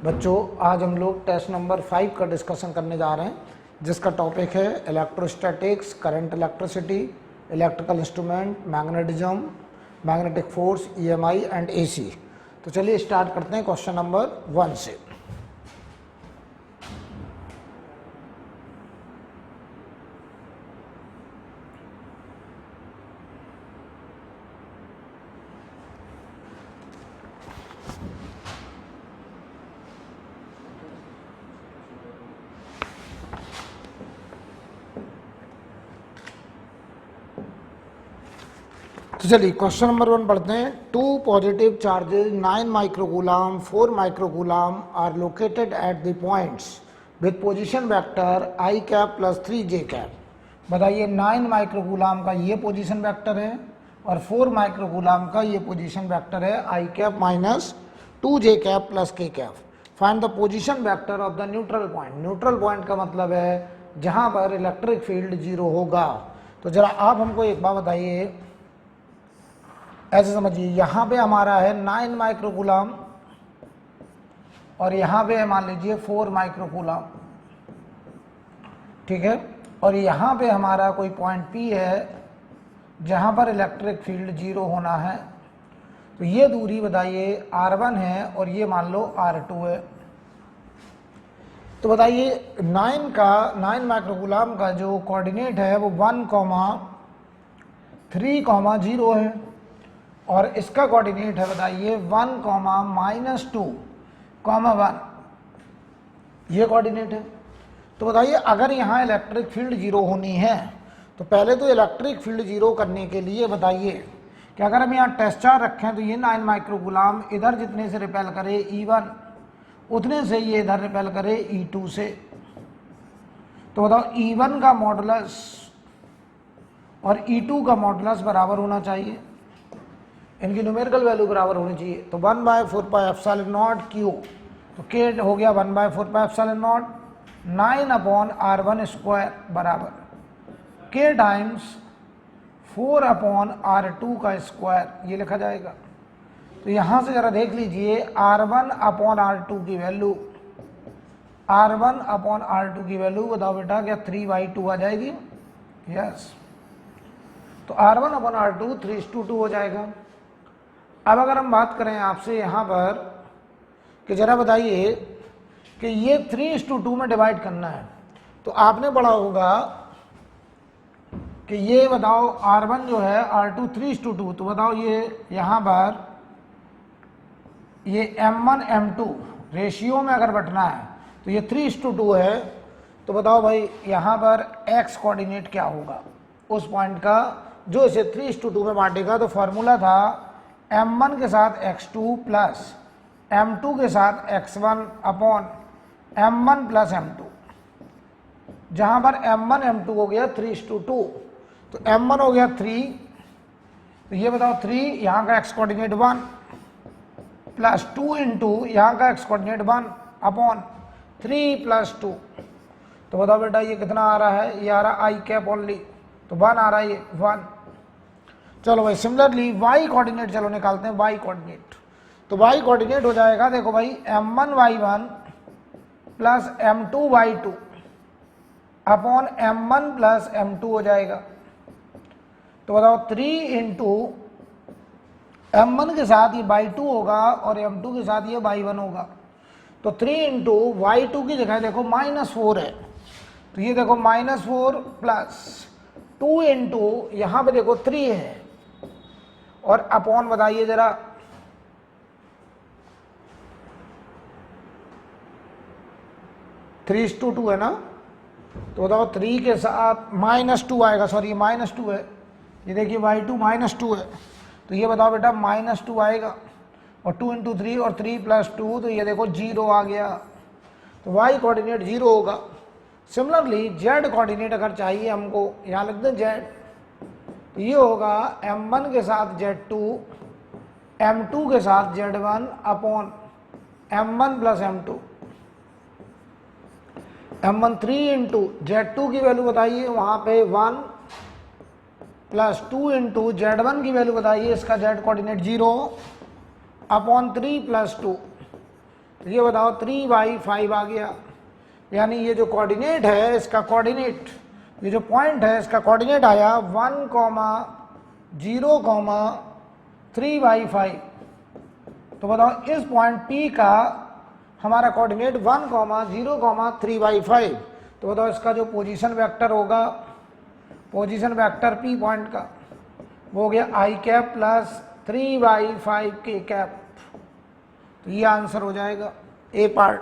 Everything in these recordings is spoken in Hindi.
बच्चों आज हम लोग टेस्ट नंबर 5 का डिस्कशन करने जा रहे हैं जिसका टॉपिक है electrostatics, current electricity, electrical instrument, magnetism, magnetic force, EMI and AC. तो चलिए स्टार्ट करते हैं क्वेश्चन नंबर 1 से। तो चलिए क्वेश्चन नंबर 1 पढ़ते हैं। 2 positive charges 9 microcoulomb 4 microcoulomb are located at the points with position vector i cap plus 3 j cap. बताइए 9 माइक्रोकूलम का ये पोजीशन वेक्टर है और 4 माइक्रोकूलम का ये पोजीशन वेक्टर है आई कैप माइनस 2 जे कैप प्लस के cap. Find the position vector of the neutral point. Neutral point का मतलब है जहां पर इलेक्ट्रिक फील्ड 0 होगा। तो जरा आप हमको एक बात बताइए, ऐसे समझिए यहां पे हमारा है 9 माइक्रोकूलम और यहां पे मान लीजिए 4 माइक्रोकूलम, ठीक है। और यहां पे हमारा कोई पॉइंट P है जहां पर इलेक्ट्रिक फील्ड 0 होना है। तो ये दूरी बताइए R1 है और ये मान लो R2 है। तो बताइए 9 माइक्रोकूलम का जो कोऑर्डिनेट है वो 1, 3, 0 है और इसका कोऑर्डिनेट है बताइए 1, -2, 1। ये कोऑर्डिनेट है। तो बताइए अगर यहाँ इलेक्ट्रिक फील्ड 0 होनी है तो पहले तो इलेक्ट्रिक फील्ड 0 करने के लिए बताइए कि अगर हम यहाँ टेस्ट चार्ज रखें तो ये 9 माइक्रोकूलम इधर जितने से रिपेल करे E1 उतने से ये इधर रिपेल करे E2 से। तो बताओ E1 का मॉडुलस और E2 का मॉडुलस बराबर होना चाहिए, इनकी न्यूमेरिकल वैल्यू बराबर होनी चाहिए। तो 1/4πε0 Q, तो K हो गया 1/4πε0 9/R1² बराबर K टाइम्स 4/R2 का स्क्वायर, ये लिखा जाएगा। तो यहां से जरा देख लीजिए R1/R2 की वैल्यू, R1/R2 की वैल्यू बताओ बेटा, क्या 3/2 आ जाएगी? यस। तो R1/R2 3:2 हो जाएगा। अब अगर हम बात करें आपसे यहाँ पर कि जरा बताइए कि ये 3:2 में डिवाइड करना है, तो आपने पढ़ा होगा कि ये बताओ R1 जो है R2 3:2, तो बताओ ये यहाँ पर ये M1 M2 रेशियो में अगर बटना है तो ये 3:2 है। तो बताओ भाई यहाँ पर x कोऑर्डिनेट क्या होगा उस पॉइंट का जो इसे 3:2 में बांटेगा। तो फॉर्मूला था M1 के साथ x2 प्लस M2 के साथ x1 upon M1 plus M2, जहां पर M1 M2 हो गया 3:2, तो M1 हो गया 3, तो ये बताओ 3 यहाँ का x कोऑर्डिनेट 1 प्लस 2 इंटू यहाँ का x कोऑर्डिनेट 1 अपॉन 3 + 2। तो बताओ बेटा ये कितना आ रहा है? ये आ रहा आई कैप ओनली, तो 1 आ रहा है, ये 1। चलो भाई सिमिलरली y कोऑर्डिनेट चलो निकालते हैं। y कोऑर्डिनेट, तो y कोऑर्डिनेट हो जाएगा देखो भाई M1y1 plus M2y2 upon M1 plus M2 हो जाएगा। तो बताओ 3 इंटू M1 के साथ ये y2 होगा और M2 के साथ ये y1 होगा। तो 3 इंटू y2 की जगह देखो -4 है, तो ये देखो -4 प्लस 2 इंटू यहाँ पे देखो 3 है और अपॉन बताइए जरा 3:2 है ना। तो बताओ 3 के साथ -2 आएगा, सॉरी ये -2 है, ये देखिए y2 -2 है, तो ये बताओ बेटा -2 आएगा और 2 इंटू 3 और 3 + 2, तो ये देखो 0 आ गया। तो y कोऑर्डिनेट 0 होगा। सिमिलरली z कोऑर्डिनेट अगर चाहिए हमको, यहाँ लिख दें z, तो ये होगा M1 के साथ Z2 M2 के साथ Z1 upon M1 plus M2। M1 3 into Z2 की वैल्यू बताइए वहाँ पे 1 प्लस 2 इंटू Z1 की वैल्यू बताइए, इसका Z कोऑर्डिनेट 0 अपॉन 3 + 2। तो ये बताओ 3/5 आ गया, यानी ये जो कोऑर्डिनेट है इसका कोऑर्डिनेट, ये जो पॉइंट है इसका कोऑर्डिनेट आया 1,0,3/5। तो बताओ इस पॉइंट P का हमारा कोऑर्डिनेट 1,0,3/5। तो बताओ इसका जो पोजीशन वेक्टर होगा, पोजीशन वेक्टर P पॉइंट का, वो हो गया i cap plus 3/5 k cap. तो ये आंसर हो जाएगा ए पार्ट,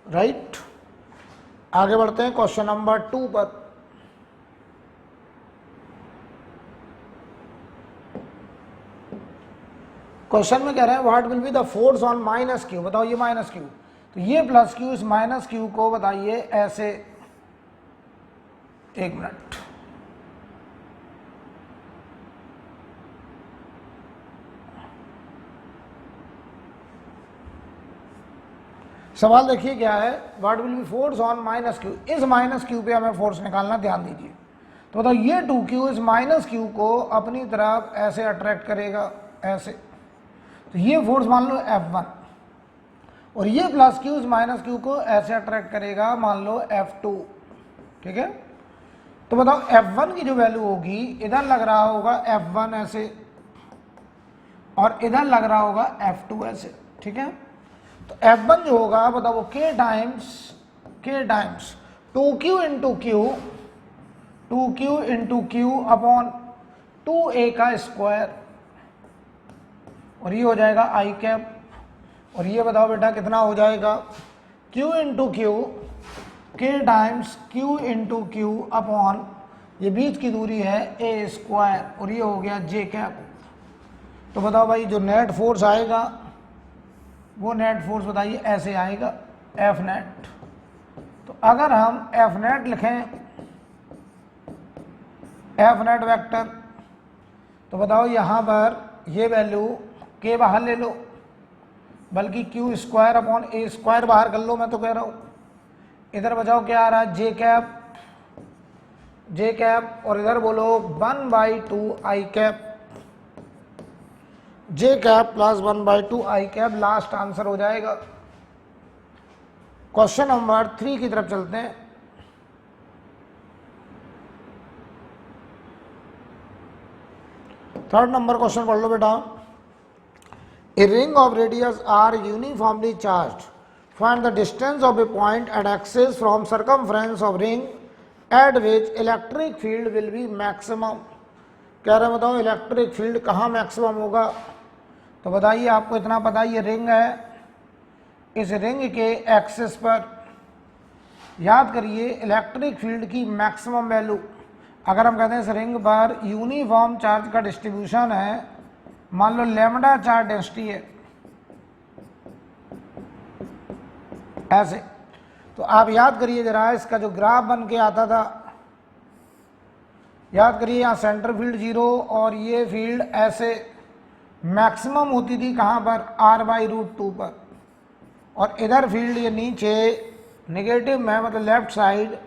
राइट। आगे बढ़ते हैं क्वेश्चन नंबर 2 पर। क्वेश्चन में कह रहे हैं what will be the force on minus Q. बताओ ये माइनस क्यू, तो ये प्लस क्यू, इस माइनस क्यू को बताइए ऐसे, एक मिनट, सवाल देखिए क्या है, what will be force on minus Q. इस माइनस क्यू पे हमें फोर्स निकालना, ध्यान दीजिए। तो बताओ ये 2q इस माइनस क्यू को अपनी तरफ ऐसे अट्रैक्ट करेगा, ऐसे। तो ये फोर्स मान लो F1, और ये प्लस क्यू इस माइनस क्यू को ऐसे अट्रैक्ट करेगा, मान लो F2, ठीक है। तो बताओ F1 की जो वैल्यू होगी, इधर लग रहा होगा F1 ऐसे, और इधर लग रहा होगा F2 ऐसे, ठीक है। तो F1 जो होगा बताओ वो k times 2q into Q upon 2a का स्क्वायर, और ये हो जाएगा i कैप। और ये बताओ बेटा कितना हो जाएगा, q into Q, k times q into Q upon, ये बीच की दूरी है a स्क्वायर, और ये हो गया j कैप। तो बताओ भाई जो नेट फोर्स आएगा, वो नेट फोर्स बताइए ऐसे आएगा, F नेट। तो अगर हम F नेट लिखें, F नेट वेक्टर, तो बताओ यहाँ पर ये वैल्यू k बाहर ले लो, बल्कि q square upon a square बाहर कर लो, मैं तो कह रहा हूँ। इधर बचाओ क्या आ रहा है, j कैप, और इधर बोलो 1/2 i cap, j cap plus 1/2 i cap, last answer हो जाएगा। क्वेश्चन नंबर 3 की तरफ चलते हैं। थर्ड नंबर क्वेश्चन पढ़ लो बेटा। A ring of radius R uniformly charged, find the distance of a point at axis from circumference of ring at which electric field will be maximum. कह रहे हैं बताओ इलेक्ट्रिक फील्ड कहाँ मैक्सिमम होगा। तो बताइए, आपको इतना पता है ये रिंग है, इस रिंग के एक्सिस पर याद करिए इलेक्ट्रिक फील्ड की मैक्सिमम वैल्यू। अगर हम कहते हैं इस रिंग पर यूनिफॉर्म चार्ज का डिस्ट्रीब्यूशन है, मान लो लैम्डा चार्ज डेंसिटी है ऐसे, तो आप याद करिए जरा इसका जो ग्राफ बन के आता था, याद करिए यहाँ सेंटर फील्ड 0 और ये फील्ड ऐसे मैक्सिमम होती थी कहाँ पर, r/√2 पर, और इधर फील्ड ये नीचे नेगेटिव में, मतलब लेफ्ट साइड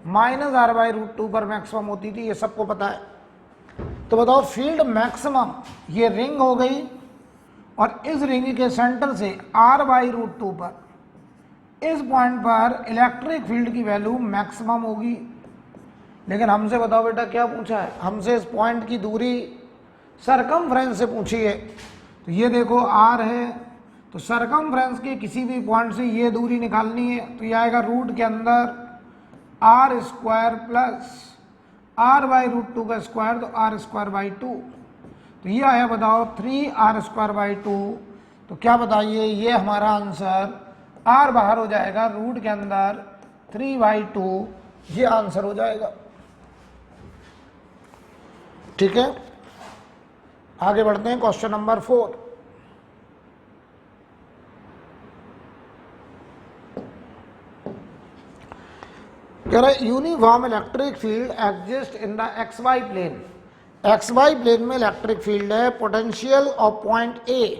-r/√2 पर मैक्सिमम होती थी, ये सबको पता है। तो बताओ फील्ड मैक्सिमम ये रिंग हो गई, और इस रिंग के सेंटर से r/√2 पर इस पॉइंट पर इलेक्ट्रिक फील्ड की वैल्यू मैक्सिमम होगी। लेकिन हमसे बताओ बेटा क्या पूछा है, हमसे इस पॉइंट की दूरी सरकमफ्रेंस से पूछी है। तो ये देखो r है, तो सरकमफ्रेंस के किसी भी पॉइंट से ये दूरी निकालनी है, तो ये आएगा रूट के अंदर r स्क्वायर प्लस r/√2 का स्क्वायर, तो r²/2। तो ये आया बताओ 3r²/2। तो क्या बताइए, ये हमारा आंसर r बाहर हो जाएगा, रूट के अंदर 3/2, ये आंसर हो जाएगा। ठीक है, आगे बढ़ते हैं क्वेश्चन नंबर 4। कह रहे uniform electric field exist in the XY plane. XY plane में इलेक्ट्रिक फील्ड है, potential of point A,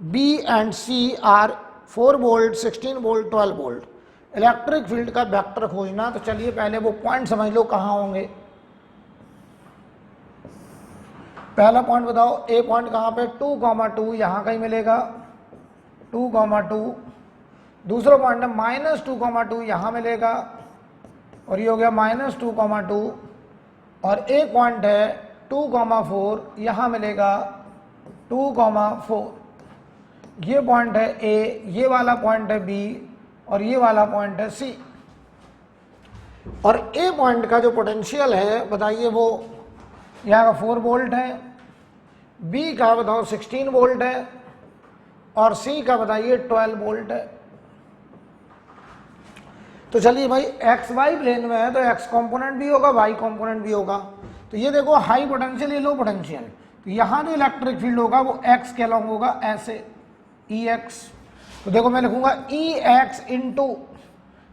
B and C are 4 volt, 16 volt, 12 volt. Electric field का वेक्टर खोजना, तो चलिए पहले वो पॉइंट समझ लो कहाँ होंगे। पहला पॉइंट बताओ, ए पॉइंट कहाँ पे, 2,2 यहाँ कहीं मिलेगा, 2,2, दूसरा पॉइंट है -2,2 यहाँ मिलेगा, और ये हो गया -2,2, और एक पॉइंट है 2,4 यहाँ मिलेगा 2,4। ये पॉइंट है ए, ये वाला पॉइंट है बी, और ये वाला पॉइंट है सी। और ए पॉइंट का जो पोटेंशियल है बताइए, वो यहाँ का 4 वोल्ट है, बी का बताओ 16 वोल्ट है, और सी का बताइए 12 वोल्ट है। तो चलिए भाई, एक्स वाई प्लेन में है तो एक्स कंपोनेंट भी होगा, वाई कंपोनेंट भी होगा। तो ये देखो हाई पोटेंशियल, ये लो पोटेंशियल, तो यहाँ जो इलेक्ट्रिक फील्ड होगा वो एक्स के अलॉन्ग होगा, ऐसे ई एक्स। तो देखो मैं लिखूंगा ई एक्स इंटू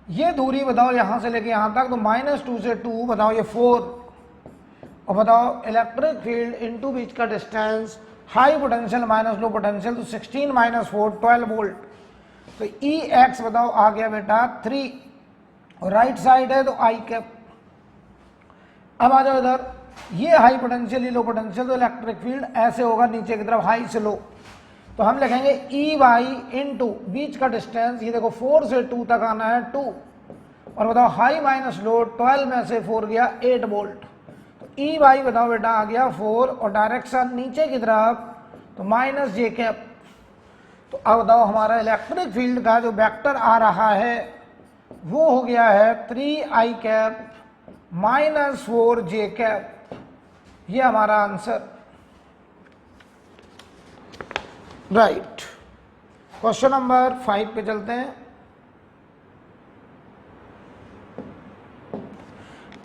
ये दूरी बताओ यहाँ से लेके यहाँ तक, तो -2 से 2 बताओ ये 4, और बताओ इलेक्ट्रिक फील्ड इंटू बीच का distance, high potential minus low potential, तो 16 - 4 12 वोल्ट। तो ई एक्स बताओ आ गया बेटा 3, और राइट साइड है तो आई कैप। अब आ जाओ इधर, ये हाई पोटेंशियल ये लो पोटेंशियल, तो इलेक्ट्रिक फील्ड ऐसे होगा नीचे की तरफ, हाई से लो। तो हम लिखेंगे ई वाई इंटू बीच का डिस्टेंस, ये देखो 4 से 2 तक आना है 2, और बताओ हाई माइनस लो, 12 में से 4 गया 8 वोल्ट। तो ई वाई बताओ बेटा आ गया 4, और डायरेक्शन नीचे की तरफ तो माइनस जे कैप। तो अब बताओ हमारा इलेक्ट्रिक फील्ड का जो वेक्टर आ रहा है वो हो गया है 3i कैप -4 जे कैप। ये हमारा आंसर, राइट। क्वेश्चन नंबर 5 पे चलते हैं।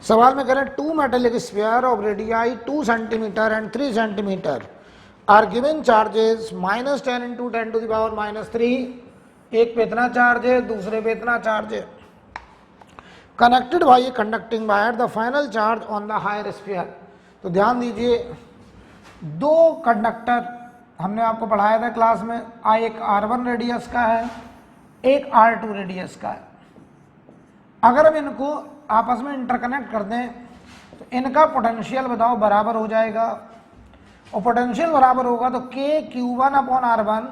सवाल में करें 2 metallic sphere of radii 2 centimetre and 3 centimetre are given charges -10 × 10⁻³ एक पे इतना चार्ज है, दूसरे पे इतना चार्ज है, connected by conducting wire, the final charge on the higher sphere. तो ध्यान दीजिए, 2 कंडक्टर हमने आपको पढ़ाया था क्लास में, एक R1 रेडियस का है, एक R2 रेडियस का है। अगर हम इनको आपस में इंटरकनेक्ट कर दें तो इनका पोटेंशियल बताओ बराबर हो जाएगा, और पोटेंशियल बराबर होगा तो KQ1/R1,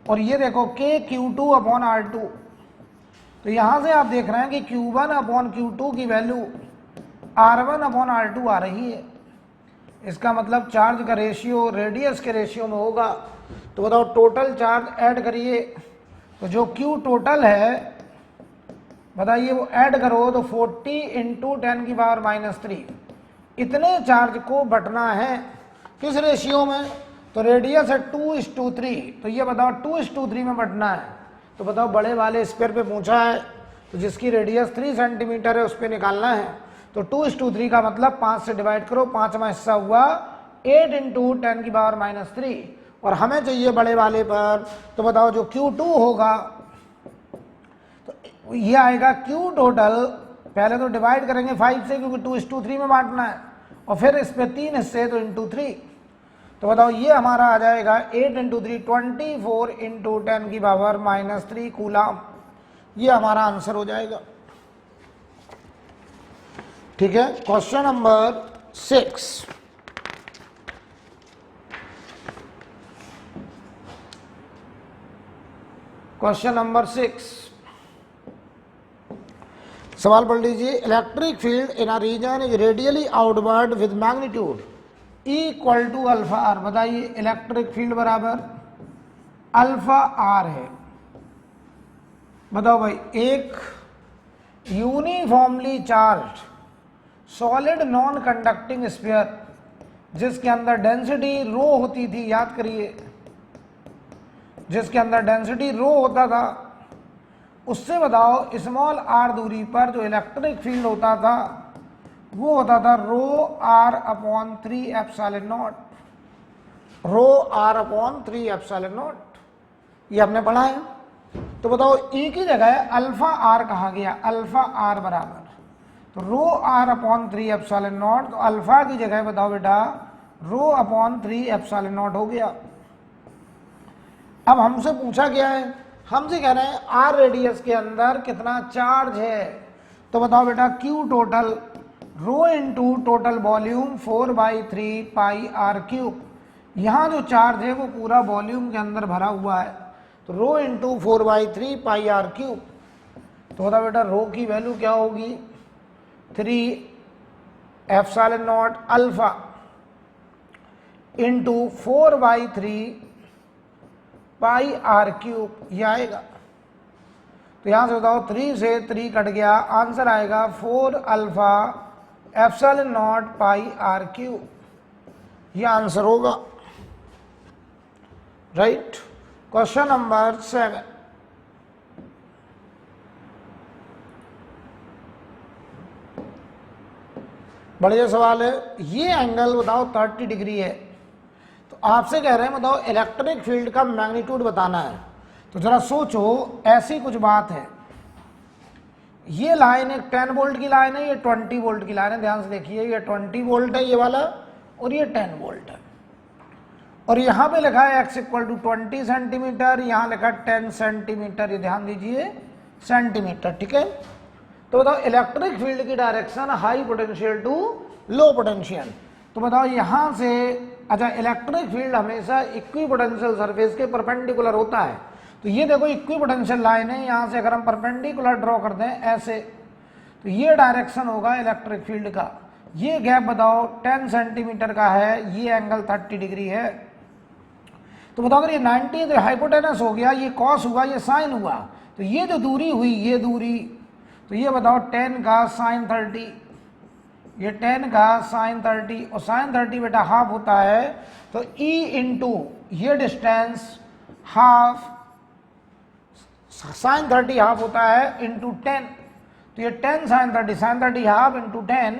और ये देखो KQ2/R2। तो यहां से आप देख रहे हैं कि Q1/Q2 की वैल्यू R1/R2 आ रही है। इसका मतलब चार्ज का रेशियो रेडियस के रेशियो में होगा। तो बताओ टोटल चार्ज ऐड करिए, तो जो Q टोटल है बताइए वो ऐड करो तो 40 × 10⁻³ इतने चार्ज को बंटना है। किस रेशियो में? तो रेडियस है 2:3, तो ये बताओ 2:3 में बंटना है। तो बताओ बड़े वाले स्फीयर पे पूछा है, तो जिसकी रेडियस 3 सेंटीमीटर है उस पर निकालना है। तो 2:3 का मतलब 5 से डिवाइड करो, 5वां हिस्सा हुआ 8 × 10⁻³ और हमें चाहिए बड़े वाले पर। तो बताओ जो Q2 होगा तो ये आएगा Q टोटल, पहले तो डिवाइड करेंगे 5 से क्योंकि 2:3 में बांटना है, और फिर इस पे 3 हिस्से तो × 3। तो बताओ ये हमारा आ जाएगा 8 × 3 24 × 10⁻³ कूलम। ये हमारा आंसर हो जाएगा। ठीक है, क्वेश्चन नंबर 6। क्वेश्चन नंबर 6 सवाल पढ़ लीजिए। Electric field in a region is radially outward with magnitude = alpha r. बताइए इलेक्ट्रिक फील्ड बराबर अल्फा आर है। बताओ भाई, एक uniformly charge solid non conducting sphere जिसके अंदर डेंसिटी रो होती थी, याद करिए, जिसके अंदर डेंसिटी रो होता था, उससे बताओ स्मॉल आर दूरी पर जो इलेक्ट्रिक फील्ड होता था वो होता था ρr/3ε0। ρr/3ε0 ये हमने पढ़ा है। तो बताओ ई की जगह अल्फा आर कहा गया, अल्फा आर बराबर तो ρr/3ε0, तो अल्फा की जगह बताओ बेटा ρ/3ε0 हो गया। अब हमसे पूछा गया है, हमसे कह रहे हैं आर रेडियस के अंदर कितना चार्ज है। तो बताओ बेटा Q total rho into total volume 4/3 πr3। यहाँ जो चार्ज है वो पूरा वॉल्यूम के अंदर भरा हुआ है। तो rho into 4/3 pi R cube. तो बता बेटा रो की वैल्यू क्या होगी 3 epsilon nought alpha into 4/3 pi R cube, ये आएगा। तो यहां से बताओ 3 से 3 कट गया, आंसर आएगा 4 alpha epsilon nought pi R cube, ये आंसर होगा। राइट। क्वेश्चन नंबर 7, बढ़िया सवाल है। ये एंगल बताओ 30 डिग्री है। तो आपसे कह रहे हैं बताओ इलेक्ट्रिक फील्ड का मैग्नीट्यूड बताना है। तो जरा सोचो, ऐसी कुछ बात है, ये लाइन एक 10 वोल्ट की लाइन है, ये 20 वोल्ट की लाइन है। ध्यान से देखिए, ये 20 वोल्ट है ये वाला, और ये 10 वोल्ट है। और यहां पे लिखा है x इक्वल टू 20 सेंटीमीटर, यहां लिखा 10 सेंटीमीटर, ये ध्यान दीजिए सेंटीमीटर, ठीक है। तो बताओ इलेक्ट्रिक फील्ड की direction high potential to low potential. तो बताओ यहां से, अच्छा इलेक्ट्रिक फील्ड हमेशा इक्वी पोटेंशियल सरफेस के परपेंडिकुलर होता है। तो ये देखो इक्वी पोटेंशियल लाइन है, यहां से अगर हम परपेंडिकुलर ड्रॉ कर दें ऐसे, तो ये डायरेक्शन होगा इलेक्ट्रिक फील्ड का। ये गैप बताओ 10 सेंटीमीटर का है, ये एंगल 30 डिग्री है। तो बताओ अगर ये 90 तो हाइपोटेनस हो गया, ये कॉस हुआ, ये साइन हुआ, तो ये जो दूरी हुई ये दूरी, तो ये बताओ 10 का साइन 30, ये 10 का साइन 30, और साइन 30 बेटा हाफ होता है, तो E इंटू ये डिस्टेंस हाफ, साइन 30 हाफ होता है इंटू 10, तो ये 10 साइन 30 हाफ इंटू 10,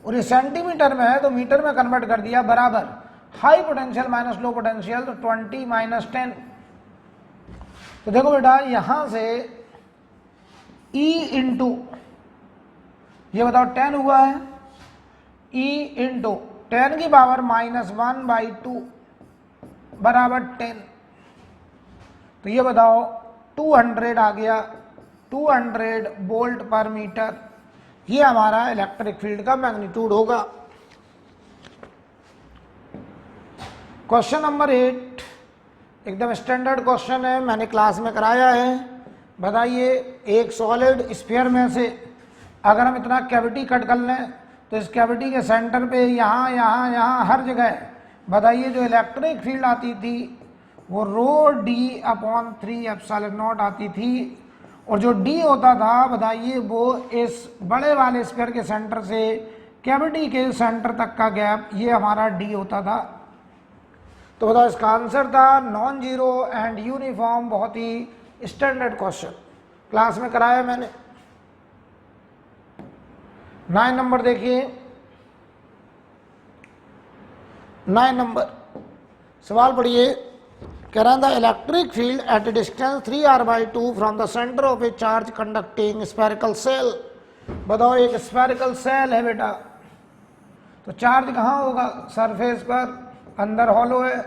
और ये सेंटीमीटर में है तो मीटर में कन्वर्ट कर दिया, बराबर high potential minus low potential, तो 20 माइनस 10। तो देखो बेटा यहां से E इंटू ये बताओ 10 हुआ है, E इंटू 10 की पावर -1/2 बराबर 10। तो ये बताओ 200 आ गया, 200 वोल्ट पर मीटर, ये हमारा इलेक्ट्रिक फील्ड का मैग्नीट्यूड होगा। क्वेश्चन नंबर 8 एकदम स्टैंडर्ड क्वेश्चन है, मैंने क्लास में कराया है। बताइए एक सॉलिड स्फीयर में से अगर हम इतना कैविटी कट कर लें, तो इस कैविटी के सेंटर पे यहाँ यहाँ यहाँ हर जगह बताइए जो इलेक्ट्रिक फील्ड आती थी वो rho D upon 3 epsilon not आती थी, और जो डी होता था बताइए वो इस बड़े वाले स्फीयर के सेंटर से कैविटी के सेंटर तक का गैप, ये हमारा डी होता था। तो बताओ इसका आंसर था नॉन जीरो एंड यूनिफॉर्म, बहुत ही स्टैंडर्ड क्वेश्चन, क्लास में कराया मैंने। 9 नंबर देखिए, 9 नंबर सवाल पढ़िए। कह रहा था electric field at A distance 3r/2 from the centre of A charge conducting spherical shell. बताओ एक स्फेरिकल सेल है बेटा, तो चार्ज कहाँ होगा, सरफेस पर, अंदर हॉलो है,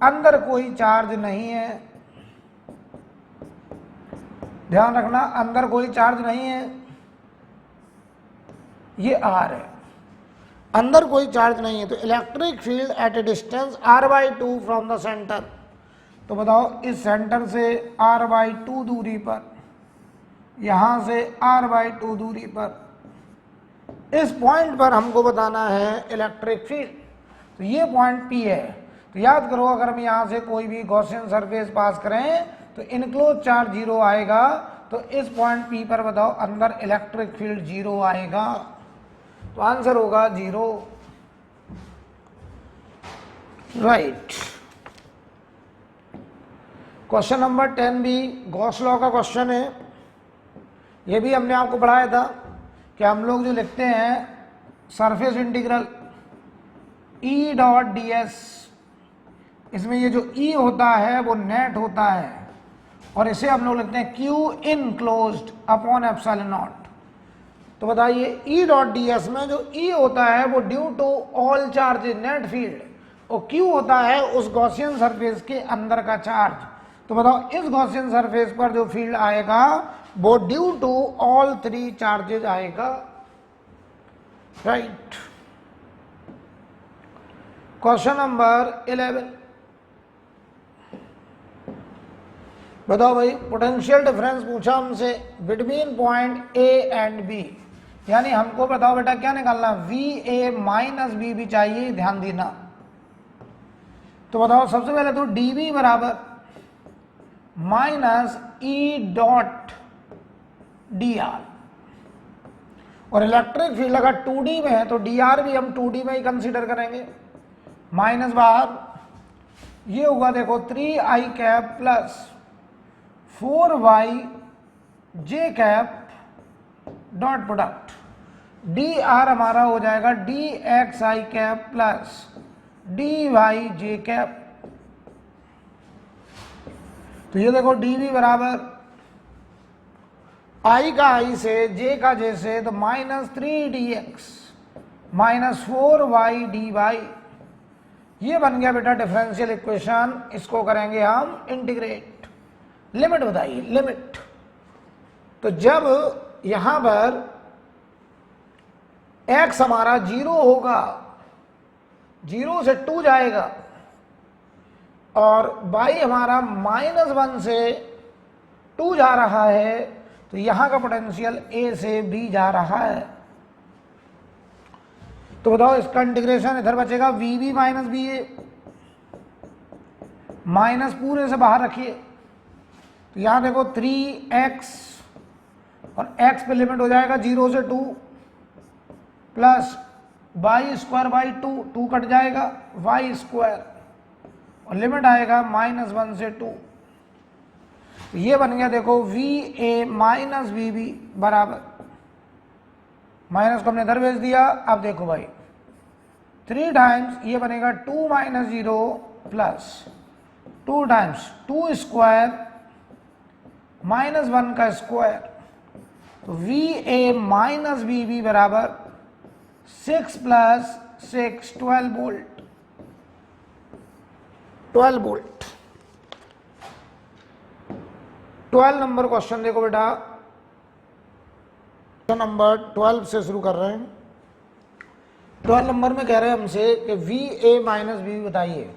अंदर कोई चार्ज नहीं है, ध्यान रखना अंदर कोई चार्ज नहीं है, ये आर है, अंदर कोई चार्ज नहीं है। तो electric field at A distance r/2 from the centre, तो बताओ इस सेंटर से r/2 दूरी पर, यहां से r/2 दूरी पर, इस पॉइंट पर हमको बताना है इलेक्ट्रिक फील्ड। तो ये पॉइंट P है। तो याद करो अगर हम यहां से कोई भी गॉसियन सरफेस पास करें तो इनक्लोज चार्ज 0 आएगा, तो इस पॉइंट P पर बताओ अंदर इलेक्ट्रिक फील्ड 0 आएगा, तो आंसर होगा 0। राइट। क्वेश्चन नंबर 10 भी गॉस लॉ का क्वेश्चन है। ये भी हमने आपको पढ़ाया था कि हम लोग जो लिखते हैं surface integral E dot ds, इसमें ये जो E होता है वो नेट होता है, और इसे हम लोग लिखते हैं Q enclosed upon epsilon not. तो बताइए E डॉट ds में जो E होता है वो due to all charge net field, और Q होता है उस गॉसियन सरफेस के अंदर का चार्ज। तो बताओ इस गॉसियन सरफेस पर जो फील्ड आएगा वो ड्यू टू ऑल 3 चार्जेज आएगा। राइट। क्वेश्चन नंबर 11, बताओ भाई, पोटेंशियल डिफरेंस पूछा हमसे between point A and B, यानी हमको बताओ बेटा क्या निकालना, वी ए माइनस बी भी चाहिए, ध्यान देना। तो बताओ सबसे पहले तो डी बी बराबर minus E dot D R, और इलेक्ट्रिक फील्ड अगर 2D में है तो डी आर भी हम 2D में ही कंसीडर करेंगे। माइनस बाहर ये होगा देखो 3i cap plus 4y J cap dot product, D R हमारा हो जाएगा D X I cap plus D Y J cap. तो ये देखो डी वी बराबर आई का आई से जे का जे से, तो minus 3dx minus 4y dy, ये बन गया बेटा डिफरेंशियल इक्वेशन। इसको करेंगे हम इंटीग्रेट। लिमिट बताइए, लिमिट। तो जब यहां पर x हमारा 0 होगा, 0 से 2 जाएगा, और y हमारा -1 से 2 जा रहा है, तो यहां का पोटेंशियल a से b जा रहा है। तो बताओ इसका इंटीग्रेशन इधर बचेगा V B minus B A, minus पूरे से बाहर रखिए, तो यहां देखो 3x और x पे लिमिट हो जाएगा 0 से 2 plus Y square by 2 cut जाएगा y स्क्वायर, और लिमिट आएगा -1 से 2। तो ये बन गया देखो V A minus V B बराबर, माइनस को हमने इधर भेज दिया। अब देखो भाई 3 टाइम्स ये बनेगा 2 माइनस 0 प्लस 2 टाइम्स 2 स्क्वायर -1 का स्क्वायर, तो V A minus V B बराबर 6 plus 6 12 volt, 12 volt. 12 number question देखो बेटा, नंबर 12 से शुरू कर रहे हैं। 12 नंबर में कह रहे हैं हमसे कि वी ए माइनस बी बताइए।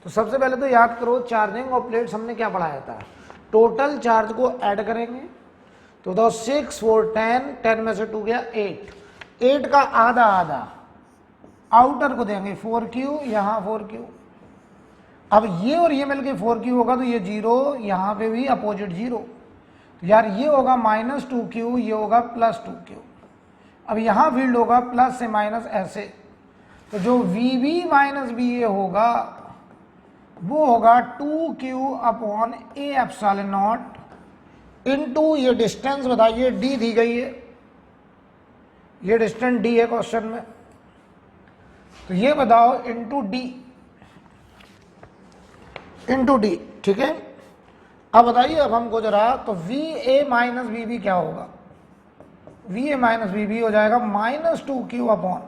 तो सबसे पहले तो याद करो चार्जिंग ऑफ प्लेट्स हमने क्या पढ़ाया था, टोटल चार्ज को ऐड करेंगे। तो बताओ 6 4 10, 10 में से 2 गया 8, 8 का आधा आधा आउटर को देंगे 4q, यहाँ 4q। अब ये और ये मिलके 4q होगा, तो ये 0, यहाँ पे भी अपोजिट 0, तो यार ये होगा -2q, ये होगा +2q। अब यहाँ फील्ड होगा प्लस से माइनस ऐसे, तो जो VB माइनस BA होगा वो होगा 2q upon A epsilon nought into, ये डिस्टेंस बताइए d दी गई है, ये डिस्टेंस d है क्वेश्चन में, तो ये बताओ इनटू d, ठीक है। अब बताइए अब हमको जरा, तो V A minus B B क्या होगा, V A minus B B हो जाएगा -2q upon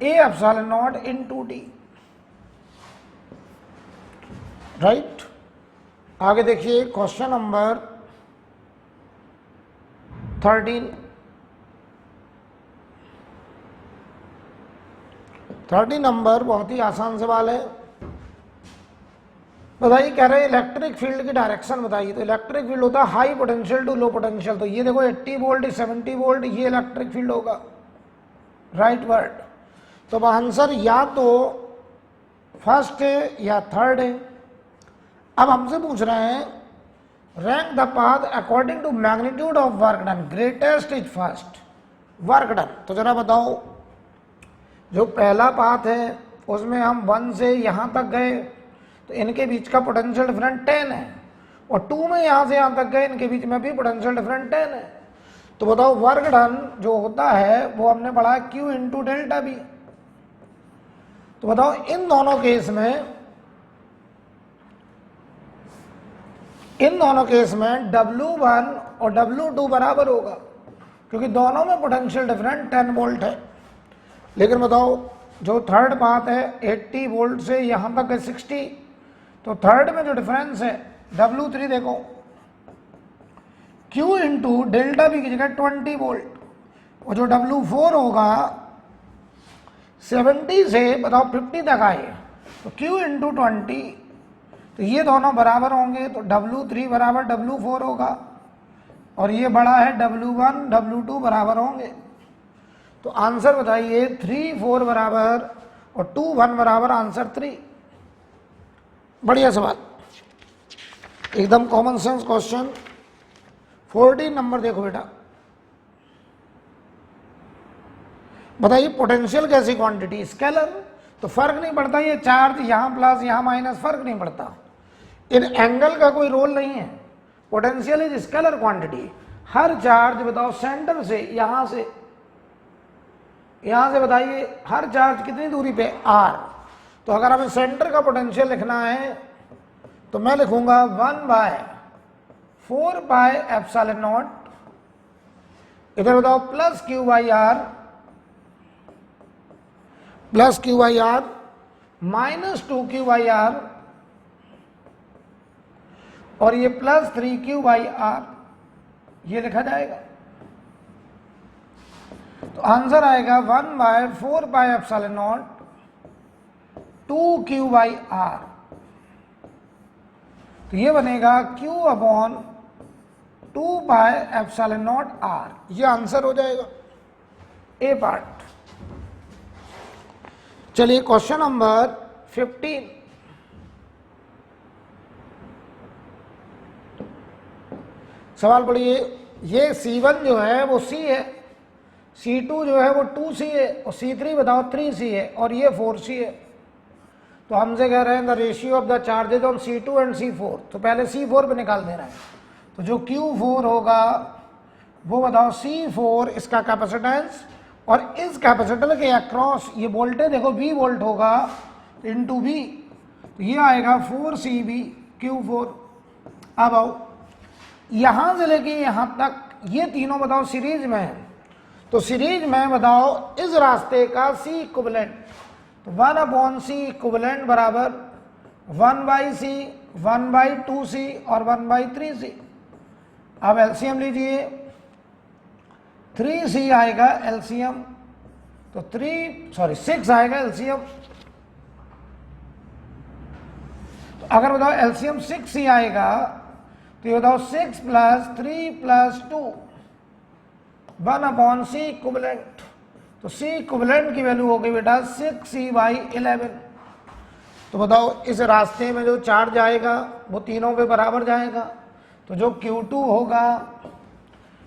A epsilon nought into d, right. आगे देखिए क्वेश्चन नंबर 13 नंबर बहुत ही आसान सवाल है। बताइए, कह रहे हैं इलेक्ट्रिक फील्ड की डायरेक्शन बताइए। तो इलेक्ट्रिक फील्ड होता है high potential to low potential, तो ये देखो 80 वोल्ट 70 वोल्ट ये इलेक्ट्रिक फील्ड होगा, राइट वर्ड। तो आंसर या तो फर्स्ट है या थर्ड है। अब हमसे पूछ रहे हैं rank the path according to magnitude of work done, greatest is first work done. तो जरा बताओ, जो पहला पाथ है उसमें हम 1 से यहां तक गए, तो इनके बीच का पोटेंशियल डिफरेंस 10 है, और 2 में यहां से यहां तक गए, इनके बीच में भी पोटेंशियल डिफरेंस 10 है। तो बताओ वर्क डन जो होता है वो हमने पढ़ा Q इंटू डेल्टा बी। तो बताओ इन दोनों केस में W1 और W2 बराबर होगा, क्योंकि दोनों में पोटेंशियल डिफरेंस 10 वोल्ट है। लेकिन बताओ जो थर्ड पाथ है 80 वोल्ट से यहां तक है 60, तो थर्ड में जो डिफरेंस है W3 देखो Q इंटू डेल्टा बी की जगह 20 वोल्ट, और जो W4 होगा 70 से बताओ 50 तक आए, तो Q इंटू 20, तो ये दोनों बराबर होंगे तो W3 बराबर W4 होगा, और ये बड़ा है W1 W2 बराबर होंगे। तो आंसर बताइए 3 4 बराबर और 2 1 बराबर आंसर 3। बढ़िया सवाल, एकदम कॉमन सेंस क्वेश्चन। 14 नंबर देखो बेटा, बताइए पोटेंशियल कैसी क्वांटिटी, स्केलर, तो फर्क नहीं पड़ता, ये चार्ज यहां प्लस यहां माइनस फर्क नहीं पड़ता, इन एंगल का कोई रोल नहीं है। Potential is scalar quantity. Her charge बताओ सेंटर से यहां से बताइए हर चार्ज कितनी दूरी पे, r। तो अगर हमें सेंटर का पोटेंशियल लिखना है तो मैं लिखूंगा 1/4 पाई एप्सिलॉन नॉट, इधर बताओ plus q by R minus 2q by R, और ये प्लस 3q बाई आर, ये लिखा जाएगा। तो आंसर आएगा 1/4 pi epsilon nought 2q by R. तो ये बनेगा q upon 2 pi epsilon nought R, ये आंसर हो जाएगा ए पार्ट। चलिए क्वेश्चन नंबर 15, सवाल पढ़िए। ये C1 जो है वो C है, C2 जो है वो 2C है, और C3 बताओ 3C है, और ये 4C है। तो हमसे कह रहे हैं the ratio of the charges on C2 and C4, तो पहले C4 पे निकाल देना है। तो जो Q4 होगा वो बताओ C4 इसका कैपेसिटेंस, और इस कैपेसिटर के अक्रॉस ये वोल्टेज देखो V वोल्ट होगा इनटू V, तो ये आएगा 4CV Q4। अब आओ यहां से लेके यहां तक ये तीनों बताओ सीरीज में है, तो सीरीज में बताओ इस रास्ते का C इक्विवेलेंट, तो 1/C इक्विवेलेंट बराबर 1/C 1/2C और 1/3C। अब एलसीएम लीजिए, 3C आएगा एलसीएम, तो 6 आएगा एलसीएम। तो अगर बताओ एलसीएम 6C आएगा तो ये बताओ 6 + 3 + 2 1/C इक्विवेलेंट, तो C इक्विवेलेंट की वैल्यू होगी बेटा 6C/11। तो बताओ इस रास्ते में जो चार्ज आएगा वो तीनों पे बराबर जाएगा, तो जो Q2 होगा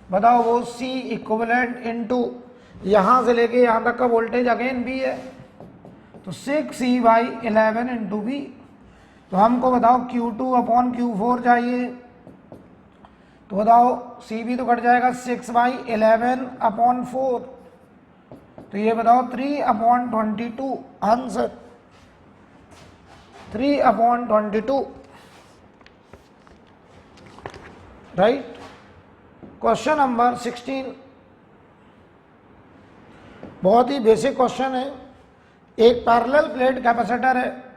बताओ वो C इक्विवेलेंट इनटू यहां से लेके यहां तक का वोल्टेज अगेन B है, तो 6C/11 इंटू B। तो हमको बताओ Q2 अपॉन Q4 चाहिए, तो बताओ CB तो कट जाएगा 6/11 अपॉन 4, तो ये बताओ 3/22 आंसर 3/22, राइट। क्वेश्चन नंबर 16, बहुत ही बेसिक क्वेश्चन है। एक पैरेलल प्लेट कैपेसिटर है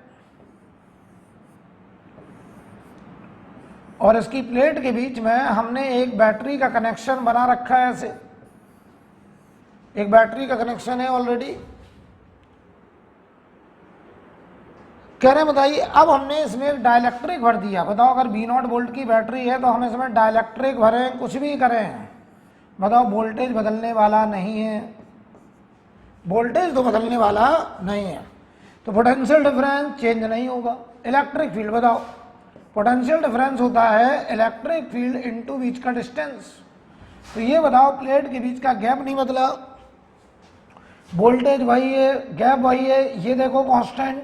और इसकी प्लेट के बीच में हमने एक बैटरी का कनेक्शन बना रखा है, ऐसे एक बैटरी का कनेक्शन है ऑलरेडी। कह रहे हैं बताइए अब हमने इसमें एक डाइलेक्ट्रिक भर दिया, बताओ अगर V0 वोल्ट की बैटरी है तो हम इसमें डाइलेक्ट्रिक भरें कुछ भी करें, बताओ वोल्टेज बदलने वाला नहीं है, वोल्टेज तो बदलने वाला नहीं है, तो पोटेंशियल डिफरेंस चेंज नहीं होगा। इलेक्ट्रिक फील्ड बताओ, पोटेंशियल डिफरेंस होता है इलेक्ट्रिक फील्ड इनटू बीच का डिस्टेंस, तो ये बताओ प्लेट के बीच का गैप नहीं बदला, वोल्टेज वही है, गैप वही है, ये देखो कांस्टेंट,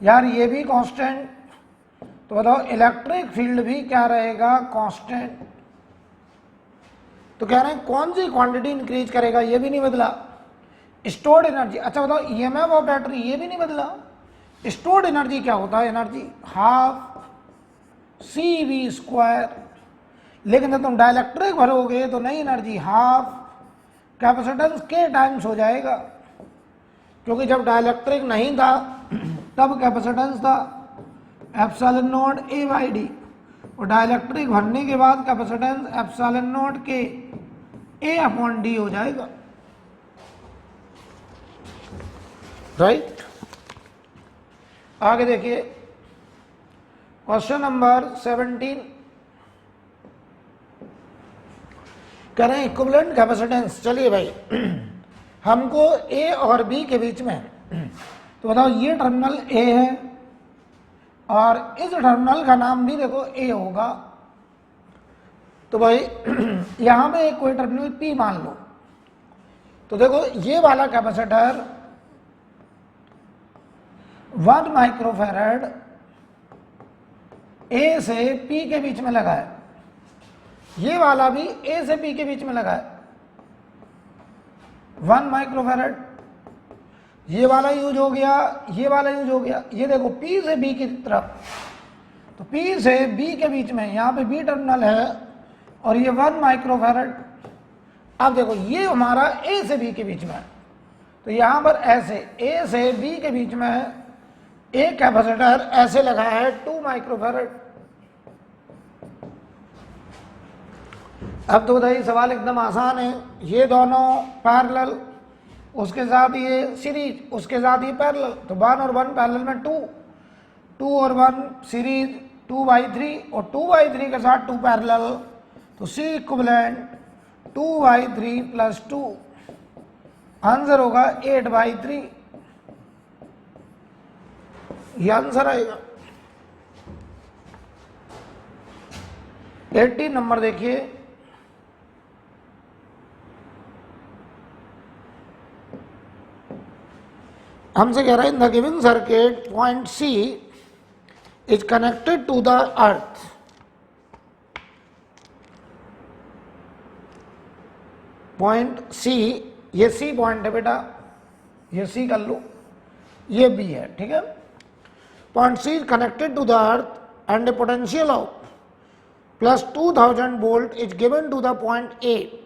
यार ये भी कांस्टेंट, तो बताओ इलेक्ट्रिक फील्ड भी क्या रहेगा, कांस्टेंट। तो कह रहे हैं कौन सी क्वांटिटी इंक्रीज करेगा, ये भी नहीं बदला। स्टोर्ड एनर्जी, अच्छा बताओ ईएमएफ ऑफ बैटरी, ये भी नहीं बदला। स्टोर्ड एनर्जी क्या होता है, एनर्जी हाफ CV², लेकिन जब तुम डाइलेक्ट्रिक भरोगे तो नई एनर्जी हाफ कैपेसिटेंस के टाइम्स हो जाएगा, क्योंकि जब डाइलेक्ट्रिक नहीं था तब कैपेसिटेंस था ε0 A/d, और डाइलेक्ट्रिक भरने के बाद कैपेसिटेंस ε0 के A/d हो जाएगा, राइट। आगे देखिए क्वेश्चन नंबर 17 कह रहे हैं इक्विवेलेंट कैपेसिटेंस। चलिए भाई हमको ए और बी के बीच में, तो बताओ ये टर्मिनल ए है और इस टर्मिनल का नाम भी देखो ए होगा। तो भाई यहां पे एक कोई टर्मिनल पी मान लो। तो देखो ये वाला कैपेसिटर 1 माइक्रोफैरड ए से पी के बीच में लगा है, ये वाला भी ए से पी के बीच में लगा है 1 माइक्रोफैरड। ये वाला यूज हो गया, ये वाला यूज हो गया। ये देखो पी से बी की तरफ, तो पी से बी के बीच में यहां पे बी टर्मिनल है और ये 1 माइक्रोफैरड। अब देखो ये हमारा ए से बी के बीच में है, तो यहां पर ऐसे ए से बी के बीच में एक कैपेसिटर ऐसे लगा है 2 माइक्रोफैरड। अब तो बताइए सवाल एकदम आसान है, ये दोनों पैरेलल, उसके साथ ये सीरीज, उसके साथ ये पैरेलल, तो 1 और 1 पैरेलल में 2, 2 और 1 सीरीज 2/3 और 2/3 के साथ 2 पैरेलल, तो सी इक्विवेलेंट 2/3 + 2, आंसर होगा 8/3। ये आंसर आएगा। 80 नंबर देखिए, हमसे कह रहा है in the given circuit point C is connected to the earth. Point C, ये सी पॉइंट है बेटा, ये सी कर लो, ये बी है, ठीक है। Point C is connected to the earth and a potential of +2000 volt is given to the point A.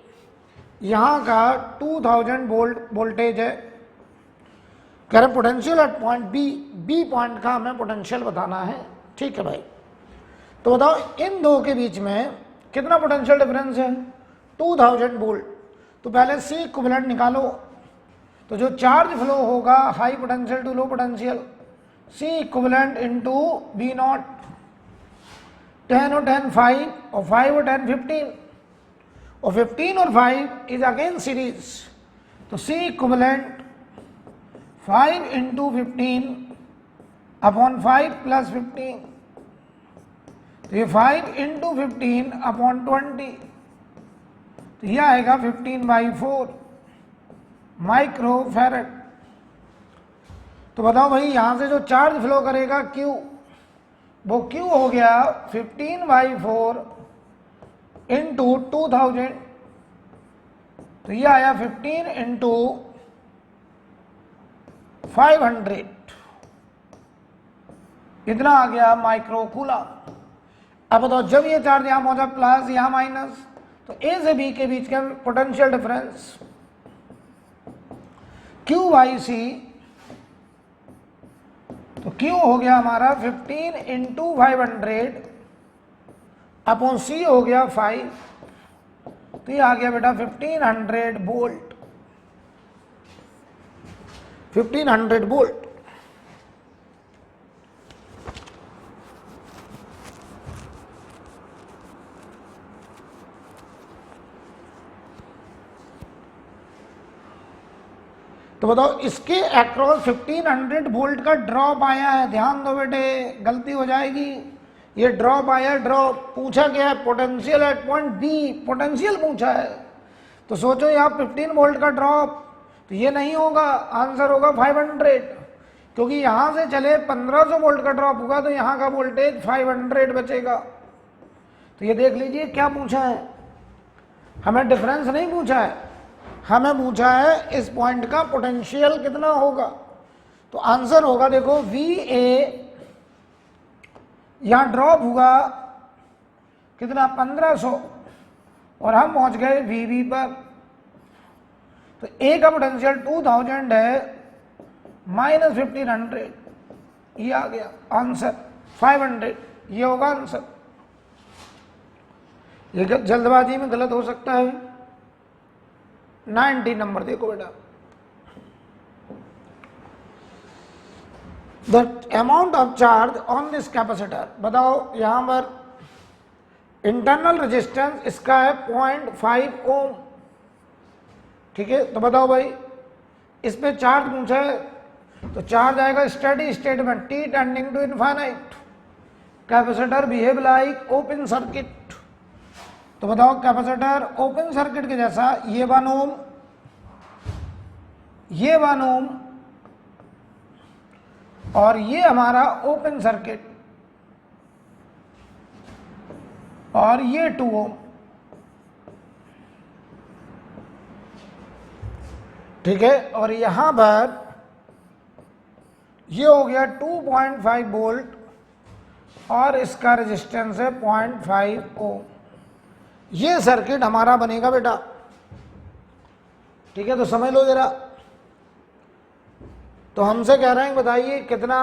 यहां का 2000 वोल्ट वोल्टेज है। कह रहे potential at point B, B point का हमें पोटेंशियल बताना है, ठीक है भाई। तो बताओ इन दो के बीच में कितना पोटेंशियल डिफरेंस है, 2000 वोल्ट। तो पहले सी इक्विवेलेंट निकालो, तो जो चार्ज फ्लो होगा high potential to low potential, C equivalent into B nought, 10 और 10 5 और 5 और 10 15 और 15 और 5 इज अगेन सीरीज, तो सी इक्विवेलेंट 5 इंटू 15 अपॉन 5 + 15, तो ये 5 इंटू 15 अपॉन 20, तो यह आएगा 15/4 माइक्रोफैरड। तो बताओ भाई यहां से जो चार्ज फ्लो करेगा Q, वो Q हो गया 15/4 इंटू 2000, तो यह आया 15 इंटू 500, इतना आ गया माइक्रो कूलम। अब बताओ जब ये चार्ज यहां पहुंचा प्लस यहां माइनस, तो ए से बी के बीच का पोटेंशियल डिफरेंस Q/C, तो Q हो गया हमारा 15 इंटू 500 अपॉन C हो गया 5, तो ये आ गया बेटा 1500 वोल्ट, 1500 वोल्ट। तो बताओ इसके अक्रॉस 1500 वोल्ट का ड्रॉप आया है, ध्यान दो बेटे गलती हो जाएगी। ये ड्रॉप आया, ड्रॉप पूछा गया है potential at point B, potential पूछा है, तो सोचो यहाँ 15 वोल्ट का ड्रॉप, तो ये नहीं होगा, आंसर होगा 500, क्योंकि यहां से चले 1500 वोल्ट का ड्रॉप होगा तो यहां का वोल्टेज 500 बचेगा। तो ये देख लीजिए क्या पूछा है, हमें डिफरेंस नहीं पूछा है, हमें पूछा है इस पॉइंट का पोटेंशियल कितना होगा। तो आंसर होगा देखो VA, यहां ड्रॉप हुआ कितना 1500 और हम पहुंच गए VB पर, तो A का पोटेंशियल 2000 है -1500, ये आ गया आंसर 500, ये होगा आंसर। ये जल्दबाजी में गलत हो सकता है। 90 नंबर देखो बेटा, the amount of charge on this capacitor, बताओ यहां पर इंटरनल रेजिस्टेंस इसका है 0.5 ओम, ठीक है। तो बताओ भाई इस पे चार्ज पूछा है, तो चार्ज आएगा स्टेडी स्टेट में t tending to infinite, capacitor behave like open circuit. तो बताओ कैपेसिटर ओपन सर्किट के जैसा, ये 1 ओम, ये 1 ओम और ये हमारा ओपन सर्किट और ये 2 ओम, ठीक है। और यहां पर ये हो गया 2.5 वोल्ट और इसका रेजिस्टेंस है 0.5 ओम। ये सर्किट हमारा बनेगा बेटा, ठीक है। तो समझ लो जरा, तो हमसे कह रहे हैं बताइए कितना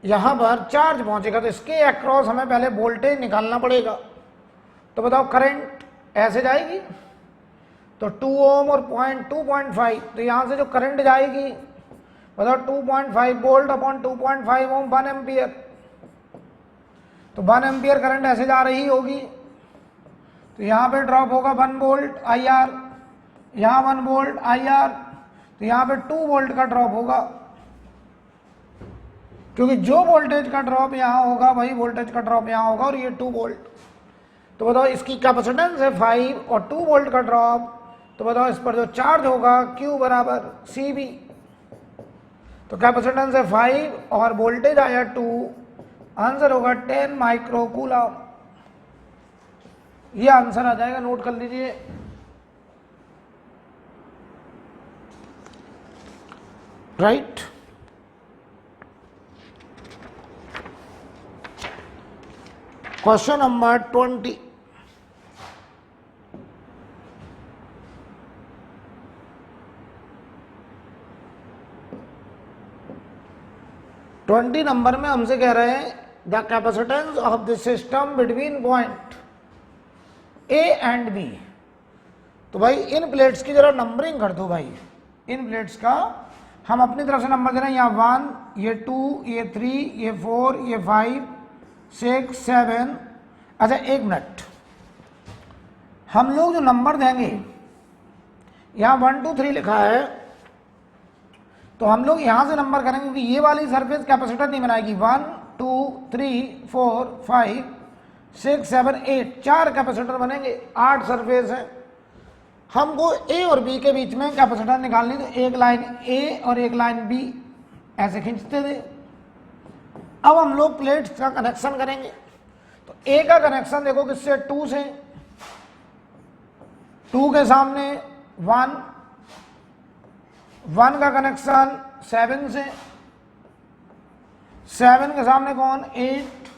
यहां पर चार्ज पहुंचेगा, तो इसके अक्रॉस हमें पहले वोल्टेज निकालना पड़ेगा। तो बताओ करंट ऐसे जाएगी, तो 2 ओम और 2.5, तो यहां से जो करंट जाएगी बताओ 2.5 वोल्ट अपॉन 2.5 ओम 1 एम्पियर, तो 1 एम्पियर करंट ऐसे जा रही होगी, तो यहां पे ड्रॉप होगा 1 वोल्ट आई आर, यहां 1 वोल्ट आई आर, तो यहां पे 2 वोल्ट का ड्रॉप होगा, क्योंकि जो वोल्टेज का ड्रॉप यहां होगा वही वोल्टेज का ड्रॉप यहां होगा, और ये 2 वोल्ट। तो बताओ इसकी कैपेसिटेंस है 5 और 2 वोल्ट का ड्रॉप, तो बताओ इस पर जो चार्ज होगा Q बराबर CV। तो कैपेसिटेंस है 5 और वोल्टेज आया 2, आंसर होगा 10 माइक्रो कूलम। ये आंसर आ जाएगा, नोट कर लीजिए। Right, question number 20। नंबर में हमसे कह रहे हैं the capacitance of the system between point A and B. तो भाई इन प्लेट्स की जरा नंबरिंग कर दो भाई, इन प्लेट्स का हम अपनी तरफ से नंबर दे रहे हैं, यहाँ 1, ये 2, ये 3, ये 4, ये 5, 6, 7। अच्छा एक मिनट, हम लोग जो नंबर देंगे यहाँ 1 2 3 लिखा है, तो हम लोग यहां से नंबर करेंगे, क्योंकि ये वाली सरफेस कैपेसिटर नहीं बनाएगी। 1 2 3 4 5 6 7 8, 4 कैपेसिटर बनेंगे, 8 सरफेस है। हमको ए और बी के बीच में कैपेसिटर निकालनी, तो एक लाइन ए और एक लाइन बी ऐसे खींचते थे। अब हम लोग प्लेट्स का कनेक्शन करेंगे, तो ए का कनेक्शन देखो किससे, 2 से, 2 के सामने 1, 1 का कनेक्शन 7 से, 7 के सामने कौन, 8,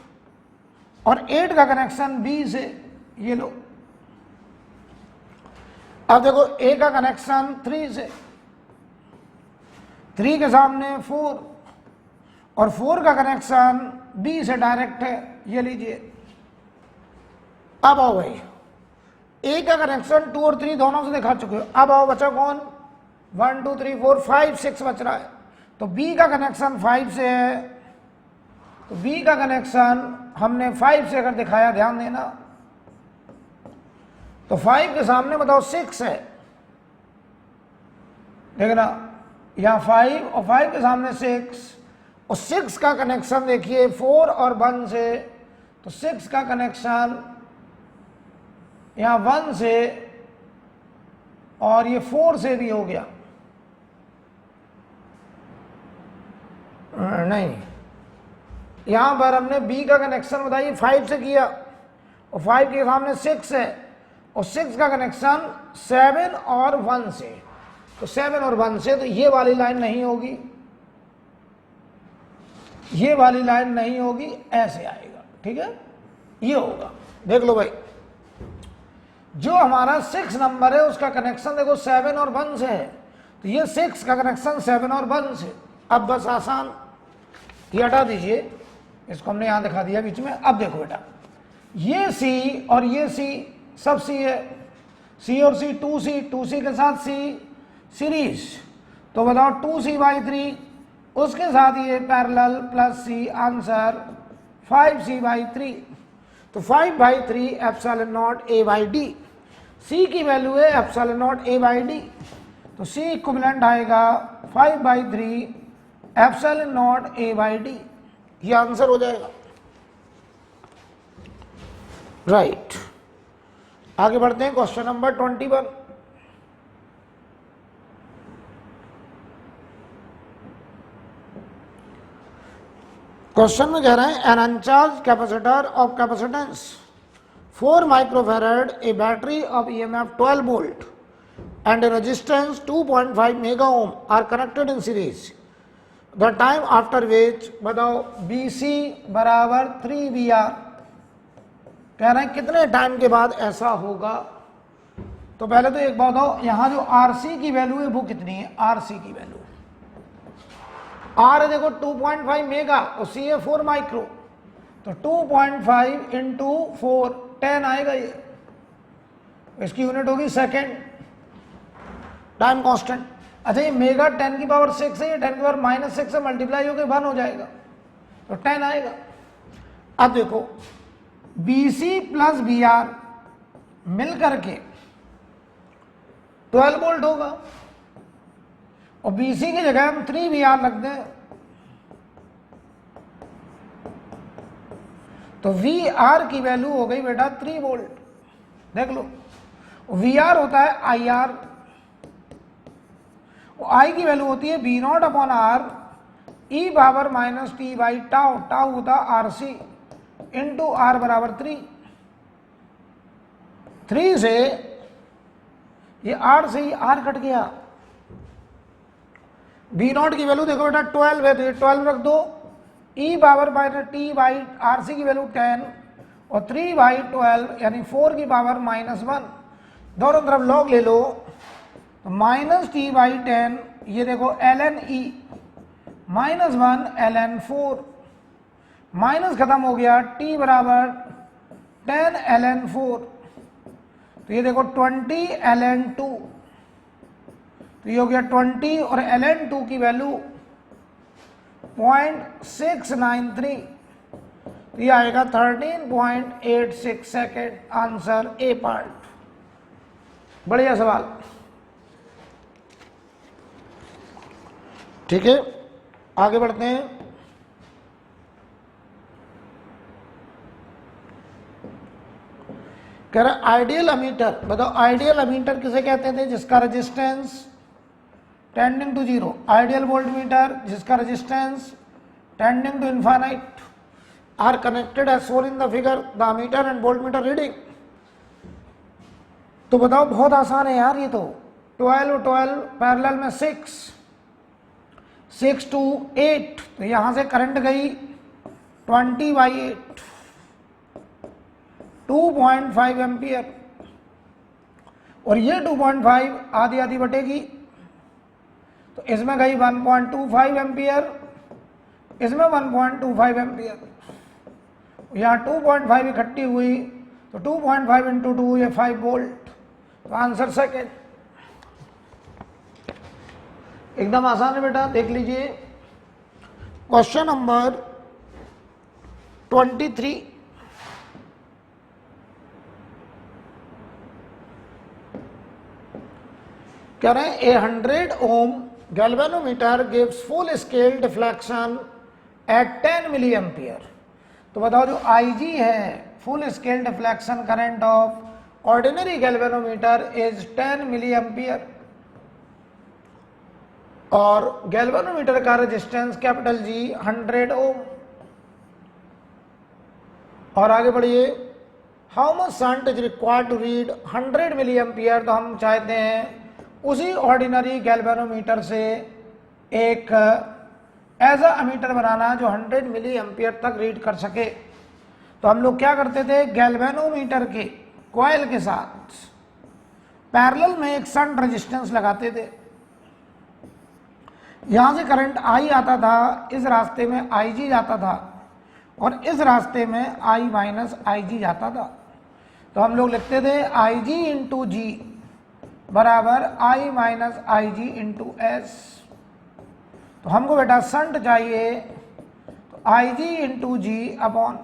और 8 का कनेक्शन बी से, ये लो। अब देखो ए का कनेक्शन 3 से, 3 के सामने 4, और 4 का कनेक्शन बी से डायरेक्ट है, ये लीजिए। अब आओ भाई, ए का कनेक्शन 2 और 3 दोनों से दिखा चुके हो, अब आओ बचा कौन, 1 2 3 4 5 6 बच रहा है। तो बी का कनेक्शन 5 से है, तो बी का कनेक्शन हमने 5 से अगर दिखाया, ध्यान देना, तो 5 के सामने बताओ 6 है, देखना यहां 5 और 5 के सामने 6, और 6 का कनेक्शन देखिए 4 और 1 से, तो 6 का कनेक्शन यहां 1 से और ये 4 से भी हो गया, नहीं, यहां पर हमने बी का कनेक्शन बताइए 5 से किया, और 5 के सामने 6 है, और 6 का कनेक्शन 7 और 1 से, तो 7 और 1 से, तो ये वाली लाइन नहीं होगी, ये वाली लाइन नहीं होगी, ऐसे आएगा, ठीक है, ये होगा। देख लो भाई, जो हमारा 6 नंबर है उसका कनेक्शन देखो 7 और 1 से है, तो ये 6 का कनेक्शन 7 और 1 से। अब बस आसान, ये हटा दीजिए, इसको हमने यहां दिखा दिया बीच में। अब देखो बेटा, ये सी और ये सी, सब सी है, सी और सी 2C, 2C के साथ सी सीरीज, तो बताओ 2C/3, उसके साथ ये पैरेलल प्लस सी, आंसर 5c/3। तो 5/3 epsilon not a by D, C की वैल्यू है epsilon not a by D, तो सी इक्विवेलेंट आएगा 5/3 epsilon not a by D, ये आंसर हो जाएगा। राइट, आगे बढ़ते हैं क्वेश्चन नंबर 21। क्वेश्चन में कह रहे हैं an uncharged capacitor of capacitance 4 microfarad, a battery of EMF 12 volt and a resistance 2.5 mega ohm are connected in series. The time after which, बताओ BC बराबर 3VR। कह रहे हैं कितने टाइम के बाद ऐसा होगा। तो पहले तो एक बात हो, यहां जो RC की वैल्यू है वो कितनी है, RC की वैल्यू R है देखो 2.5 मेगा और C है 4 माइक्रो, तो 2.5 इंटू 4 10 आएगा ये, इसकी यूनिट होगी सेकेंड, टाइम कांस्टेंट। अच्छा ये मेगा 10 की पावर 6 है, ये 10 की पावर -6 से मल्टीप्लाई होकर 1 हो जाएगा, तो 10 आएगा। अब देखो BC प्लस BR मिल करके 12 वोल्ट होगा और BC की जगह हम 3VR रख दें तो VR की वैल्यू हो गई बेटा 3 वोल्ट। देख लो VR होता है IR, I की वैल्यू होती है V0/R e power -t by tau, tau होता है RC इंटू R बराबर 3 से ये R से ही R कट गया। V0 की वैल्यू देखो बेटा 12 है, तो ये 12 रख दो, e power -t by RC की वैल्यू 10 और 3/12 यानी 4 की पावर -1, दोनों तरफ लॉग ले लो, तो -t/10 ये देखो ln e -1 ln 4, माइनस खत्म हो गया, t बराबर 10 ln 4, तो ये देखो 20 ln 2, तो ये हो गया 20 और ln 2 की वैल्यू 0.693, तो ये आएगा 13.86 सेकेंड, आंसर ए पार्ट। बढ़िया सवाल, ठीक है आगे बढ़ते हैं। कह रहा आइडियल अमीटर, बताओ आइडियल अमीटर किसे कहते थे, जिसका resistance tending to 0, ideal voltmeter जिसका resistance tending to infinite are connected as shown in the figure, the ammeter and voltmeter reading. तो बताओ बहुत आसान है यार, ये तो 12 पैरेलल में 6 to 8, तो यहां से करंट गई 20/8 2.5 एम्पियर, और ये 2.5 आधी आधी बटेगी, तो इसमें गई 1.25 एम्पियर, इसमें 1.25 एम्पियर, यहाँ 2.5 इकट्ठी हुई, तो 2.5 इंटू 2 ये 5 वोल्ट, तो आंसर सेकेंड। एकदम आसान है बेटा, देख लीजिए क्वेश्चन नंबर 23। कह रहे हैं 100 ohm galvanometer gives full scale deflection at 10 milliampere. तो बताओ जो IG है full scale deflection current of ordinary galvanometer is 10 milliampere, और गैल्वेनोमीटर का रेजिस्टेंस कैपिटल G 100 ओम। और आगे बढ़िए, how much current is required to read 100 milliampere. तो हम चाहते हैं उसी ऑर्डिनरी गैल्वेनोमीटर से एक ऐसा अमीटर बनाना जो 100 मिली एम्पियर तक रीड कर सके। तो हम लोग क्या करते थे, गैल्वेनोमीटर के कॉइल के साथ पैरेलल में एक शंट रेजिस्टेंस लगाते थे, यहां से करंट I आता था, इस रास्ते में IG जाता था, और इस रास्ते में I माइनस IG जाता था। तो हम लोग लिखते थे IG इंटू G बराबर I minus IG into S। तो हमको बेटा शंट चाहिए, तो I G into G upon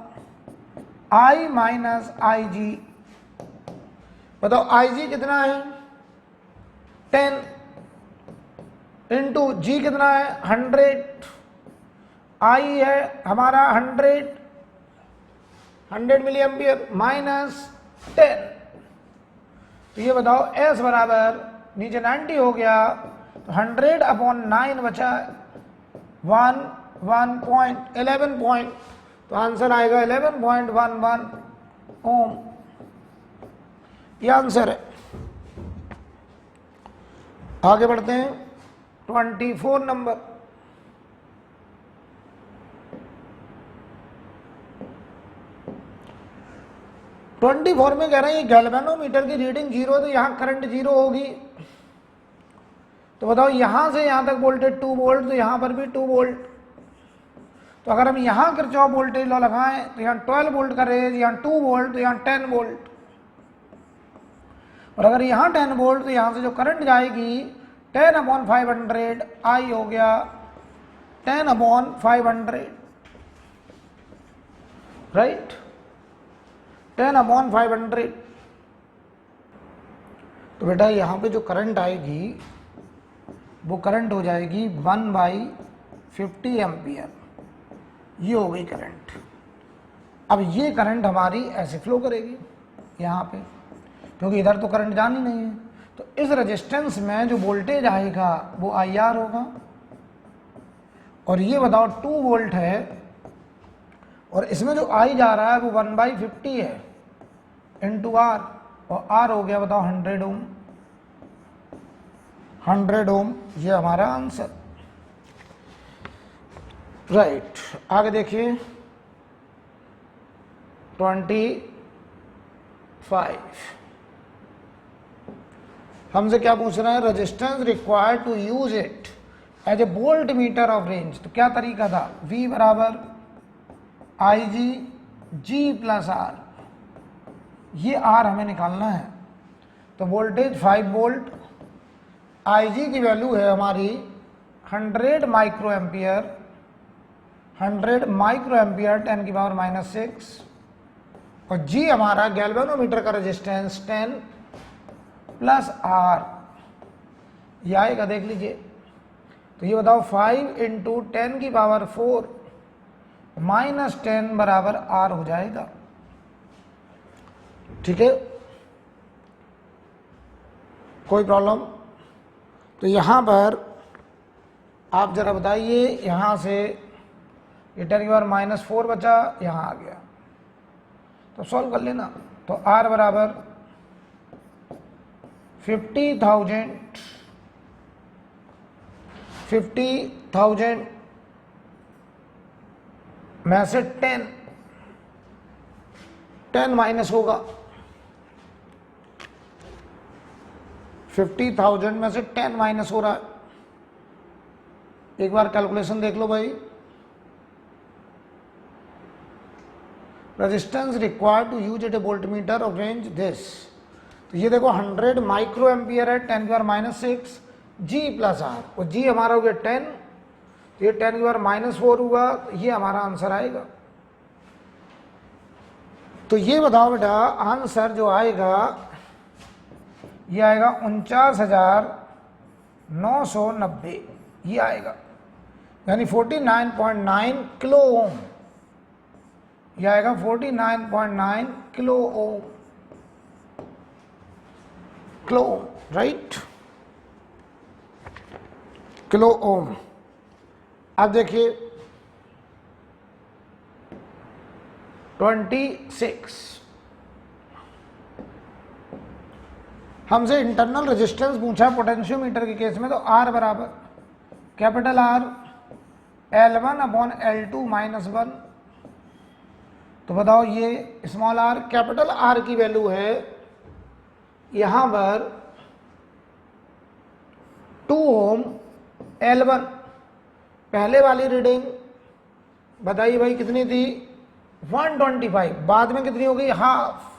I minus I G. बताओ आई जी कितना है 10 इंटू जी कितना है 100, आई है हमारा 100 मिली एम्पियर माइनस 10। तो ये बताओ एस बराबर नीचे 90 हो गया, तो 100 अपॉन 9 बचा 11 पॉइंट, तो आंसर आएगा 11.11 ओम। ये आंसर है। आगे बढ़ते हैं 24 नंबर। ट्वेंटी फोर में कह रहे हैं गैल्वेनोमीटर की रीडिंग 0 तो यहां करंट 0 होगी। तो बताओ यहां से यहां तक वोल्टेज 2 वोल्ट, तो यहां पर भी 2 वोल्ट। तो अगर हम यहां किरचॉफ वोल्टेज लॉ लगाएं तो यहां 12 वोल्ट का रेज, यहां 2 वोल्ट, तो यहां 10 वोल्ट। और अगर यहां 10 वोल्ट तो यहां से जो करंट जाएगी 10 अपॉन 500 आई हो गया 10 अपॉन 500, राइट, 10 अपॉन 500। तो बेटा यहां पे जो करंट आएगी वो करंट हो जाएगी 1/50 एम्पियर। ये हो गई करंट। अब ये करंट हमारी ऐसे फ्लो करेगी यहाँ पे, क्योंकि इधर तो करंट जानी नहीं है। तो इस रेजिस्टेंस में जो वोल्टेज आएगा वो IR होगा। और ये बताओ 2 वोल्ट है और इसमें जो I जा रहा है वो 1/50 है इंटू R, और R हो गया बताओ 100 ओम। 100 ओम ये हमारा आंसर, राइट। आगे देखिए 25 हमसे क्या पूछ रहा है, resistance required to use it as a voltmeter of range. तो क्या तरीका था, V बराबर आई जी प्लस आर, ये R हमें निकालना है। तो वोल्टेज 5 वोल्ट, आई जी की वैल्यू है हमारी 100 माइक्रो एम्पियर, 100 माइक्रो एम्पियर 10 की पावर -6, और जी हमारा गैल्वेनोमीटर का रेजिस्टेंस 10 प्लस R, ये आएगा देख लीजिए। तो ये बताओ 5 इंटू 10 की पावर 4 -10 बराबर R हो जाएगा, ठीक है। कोई प्रॉब्लम? तो यहां पर आप जरा बताइए, यहां से ये 10 की पावर -4 बचा, यहां आ गया, तो सॉल्व कर लेना। तो R बराबर 50,000 में से 10 माइनस होगा, 50,000 में से 10 माइनस हो रहा है। एक बार कैलकुलेशन देख लो भाई। Resistance required to use it a voltmeter of range this. तो ये देखो 100 माइक्रो एम्पियर है, 10 की पावर -6 जी प्लस आर, और जी हमारा हो गया 10, तो ये 10 की पावर -4 हुआ, तो ये हमारा आंसर आएगा। तो ये बताओ बेटा आंसर जो आएगा ये आएगा 49,990, ये आएगा, यानी 49.9 किलो ओम। यह आएगा 49.9 kilo ohm, right, kilo ohm. अब देखिए 26 हमसे इंटरनल रेजिस्टेंस पूछा पोटेंशियोमीटर के केस में। तो R बराबर capital R L1 upon L2 -1। तो बताओ ये स्मॉल r, कैपिटल R की वैल्यू है यहां पर 2 ओम, L1 पहले वाली रीडिंग बताइए भाई कितनी थी 125, बाद में कितनी हो गई हाफ।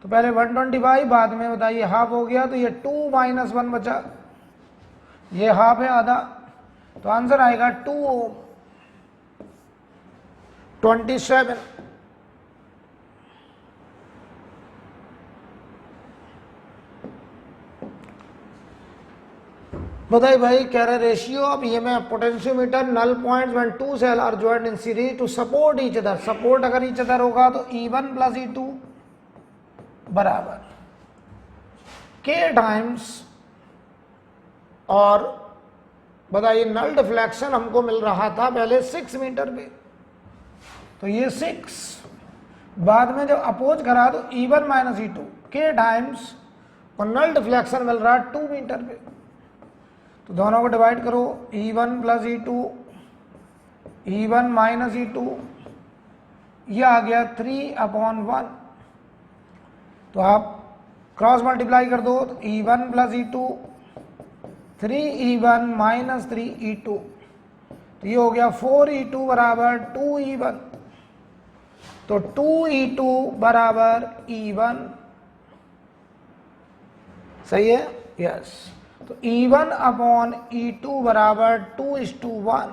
तो पहले 125, बाद में बताइए हाफ हो गया, तो ये 2 - 1 बचा, ये हाफ है आधा, तो आंसर आएगा 2 ओम 27। बताइए भाई, कह रहे ratio of EMF potentiometer null points when two cell are joined in series to support each other. Support अगर ईच अदर होगा तो E1 प्लस E2 बराबर K टाइम्स, और बताइए नल डिफ्लेक्शन हमको मिल रहा था पहले 6 मीटर पे, तो ये 6 बाद में जब अपोज करा तो E1 minus E2 K times, और नल डिफ्लेक्शन मिल रहा है 2 मीटर पे, तो दोनों को डिवाइड करो E1 plus E2, E1 minus E2, यह आ गया 3/1। तो आप क्रॉस मल्टीप्लाई कर दो तो E1 plus E2 3E1 minus 3E2, तो ये हो गया 4E2 बराबर 2E1, तो 2E2 बराबर E1। सही है? यस। तो E1 अपॉन E2 बराबर 2:1।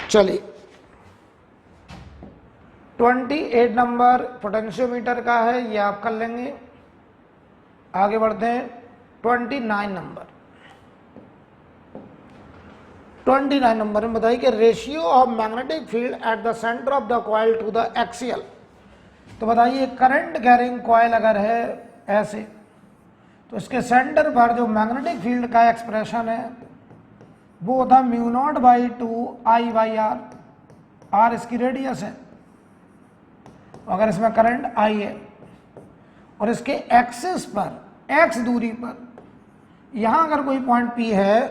चलिए 28 नंबर पोटेंशियोमीटर का है, ये आप कर लेंगे। आगे बढ़ते हैं 29 नंबर। 29 नंबर में बताइए कि ratio of magnetic field at the centre of the coil to the axial. तो बताइए करंट कैरिंग कॉइल अगर है ऐसे, तो इसके सेंटर पर जो मैग्नेटिक फील्ड का एक्सप्रेशन है वो होता μ0/2 I/R। R इसकी रेडियस है, अगर इसमें करंट I है और इसके एक्सिस पर x दूरी पर यहां अगर कोई पॉइंट P है,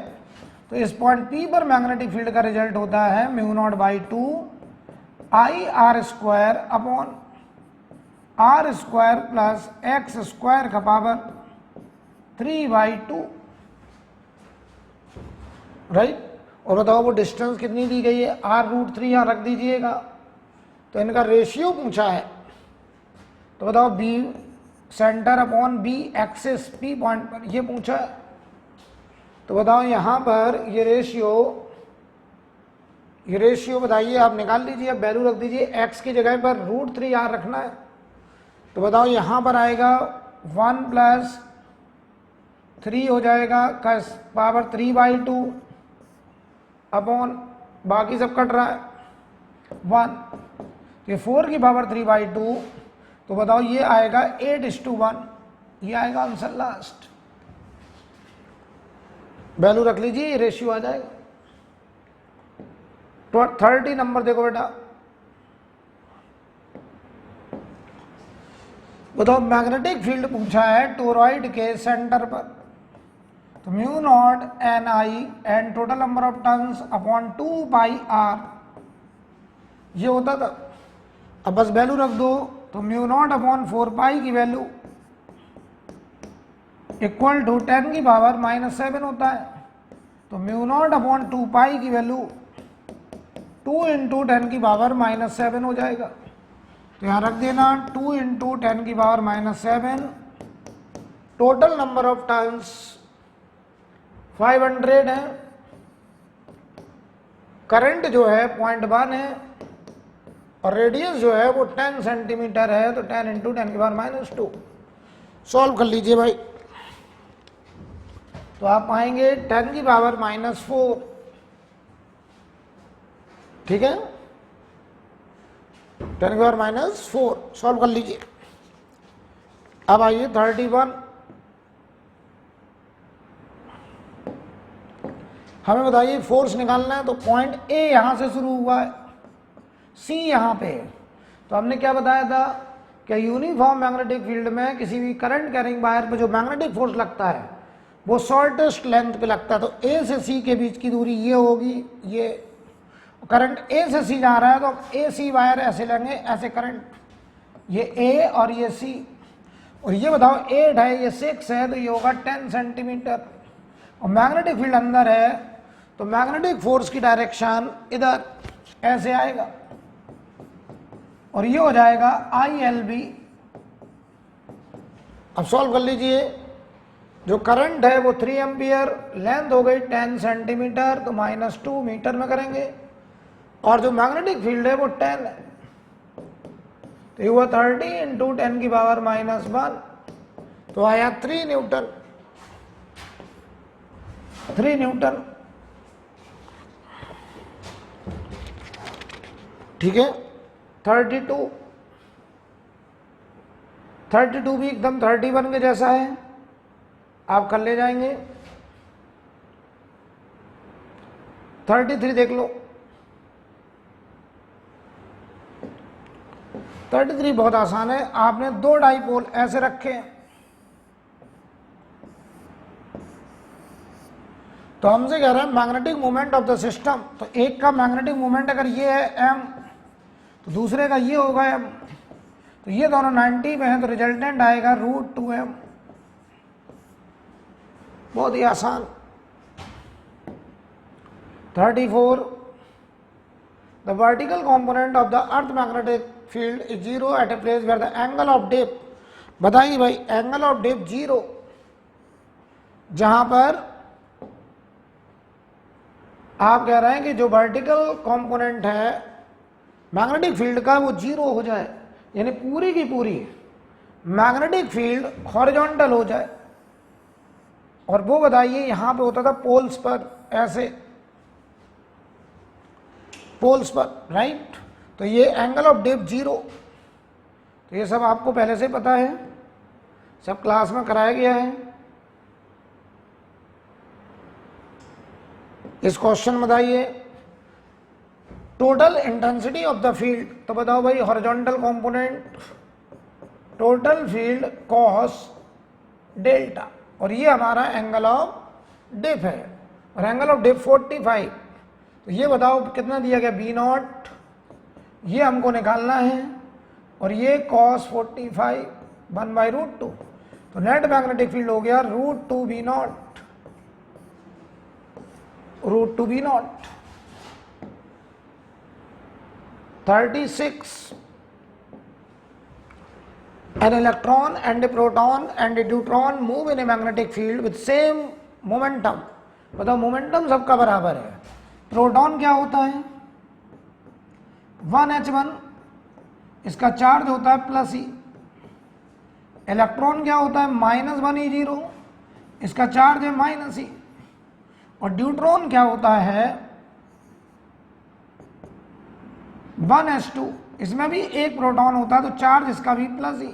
तो इस पॉइंट P पर मैग्नेटिक फील्ड का रिजल्ट होता है μ0/2 I/R² upon R² plus x² का पावर 3/2, राइट। और बताओ वो डिस्टेंस कितनी दी गई है, R√3 यहां रख दीजिएगा। तो इनका रेशियो पूछा है, तो बताओ B centre upon B axis P point पर, ये पूछा है। तो बताओ यहां पर ये रेशियो बताइए, आप निकाल लीजिए, वैल्यू रख दीजिए। x की जगह पर √3 R रखना है, तो बताओ यहां पर आएगा 1 प्लस 3 हो जाएगा का पावर 3/2 अपॉन बाकी सब कट रहा है 1, ये 4 की पावर 3/2, तो बताओ ये आएगा 8:1, ये आएगा आंसर लास्ट। वैल्यू रख लीजिए, रेशियो आ जाएगा। तो 30 नंबर देखो बेटा, बताओ मैग्नेटिक फील्ड पूछा है टोरॉइड के सेंटर पर, तो μ0 and total number of turns upon 2πr ये होता था। अब बस वैल्यू रख दो, तो μ0 अपॉन 4π की वैल्यू इक्वल टू 10 की पावर -7 होता है, तो μ0 अपॉन 2π की वैल्यू 2 × 10 की पावर -7 हो जाएगा। तो यहाँ रख देना 2 × 10 की power -7, total number of turns 500 है, करंट जो है 0.1 है, और रेडियस जो है वो 10 सेंटीमीटर है, तो 10 × 10 की पावर -2। सॉल्व कर लीजिए भाई, तो आप पाएंगे 10 की पावर -4, ठीक है, 10 की पावर -4। सॉल्व कर लीजिए। अब आइए 31, हमें बताइए फोर्स निकालना है, तो पॉइंट ए यहां से शुरू हुआ है, सी यहां पे है। तो हमने क्या बताया था कि यूनिफॉर्म मैग्नेटिक फील्ड में किसी भी करंट कैरिंग वायर पे जो मैग्नेटिक फोर्स लगता है वो शॉर्टेस्ट लेंथ पे लगता है। तो ए से सी के बीच की दूरी ये होगी, ये करंट ए से सी जा रहा है, तो ए सी वायर ऐसे लेंगे, ऐसे करंट, ये ए और ये सी, और ये बताओ 8 है, ये 6 है, तो ये होगा 10 सेंटीमीटर। और मैग्नेटिक फील्ड अंदर है, तो मैग्नेटिक फोर्स की डायरेक्शन इधर ऐसे आएगा, और ये हो जाएगा ILB। अब सॉल्व कर लीजिए, जो करंट है वो 3 एम्पियर, लेंथ हो गई 10 सेंटीमीटर, तो -2 मीटर में करेंगे, और जो मैग्नेटिक फील्ड है वो 10 है, तो ये हुआ 30 इंटू 10 की पावर -1, तो आया 3 न्यूटन। 3 न्यूटन, ठीक है। 32 भी एकदम 31 के जैसा है, आप कर ले जाएंगे। 33 देख लो, 33 बहुत आसान है। आपने 2 डाइपोल ऐसे रखे हैं, तो हमसे कह रहे हैं magnetic moment of the system, तो एक का मैग्नेटिक मोमेंट अगर ये है m, तो दूसरे का ये होगा m, तो ये दोनों 90 में है, तो रिजल्टेंट आएगा √2m। बहुत ही आसान। 34, the vertical component of the earth magnetic field is 0 at a place where the angle of depth, बताइए भाई एंगल ऑफ डेप्थ 0, जहां पर आप कह रहे हैं कि जो वर्टिकल कंपोनेंट है मैग्नेटिक फील्ड का वो 0 हो जाए, यानी पूरी की पूरी मैग्नेटिक फील्ड हॉरिजॉन्टल हो जाए। और वो बताइए यहां पे होता था पोल्स पर, ऐसे पोल्स पर, राइट। तो ये एंगल ऑफ डेप्थ 0, तो ये सब आपको पहले से पता है, सब क्लास में कराया गया है। इस क्वेश्चन में बताइए total intensity of the field, तो बताओ भाई horizontal component total field cos delta, और ये हमारा एंगल ऑफ डेप्थ है, और एंगल ऑफ डेप्थ 45, तो ये बताओ कितना दिया गया B0, ये हमको निकालना है, और ये cos 45 1/√2, तो नेट मैग्नेटिक फील्ड हो गया √2 B0, √2 B0। 36, an electron and a proton and a deuteron move in a magnetic field with same momentum, बताओ मोमेंटम सबका बराबर है। प्रोटॉन क्या होता है 1h1, इसका चार्ज होता है +E। इलेक्ट्रॉन क्या होता है -1e0, इसका चार्ज है -E। और ड्यूट्रॉन क्या होता है 1s2, इसमें भी एक प्रोटॉन होता है, तो चार्ज इसका भी +E।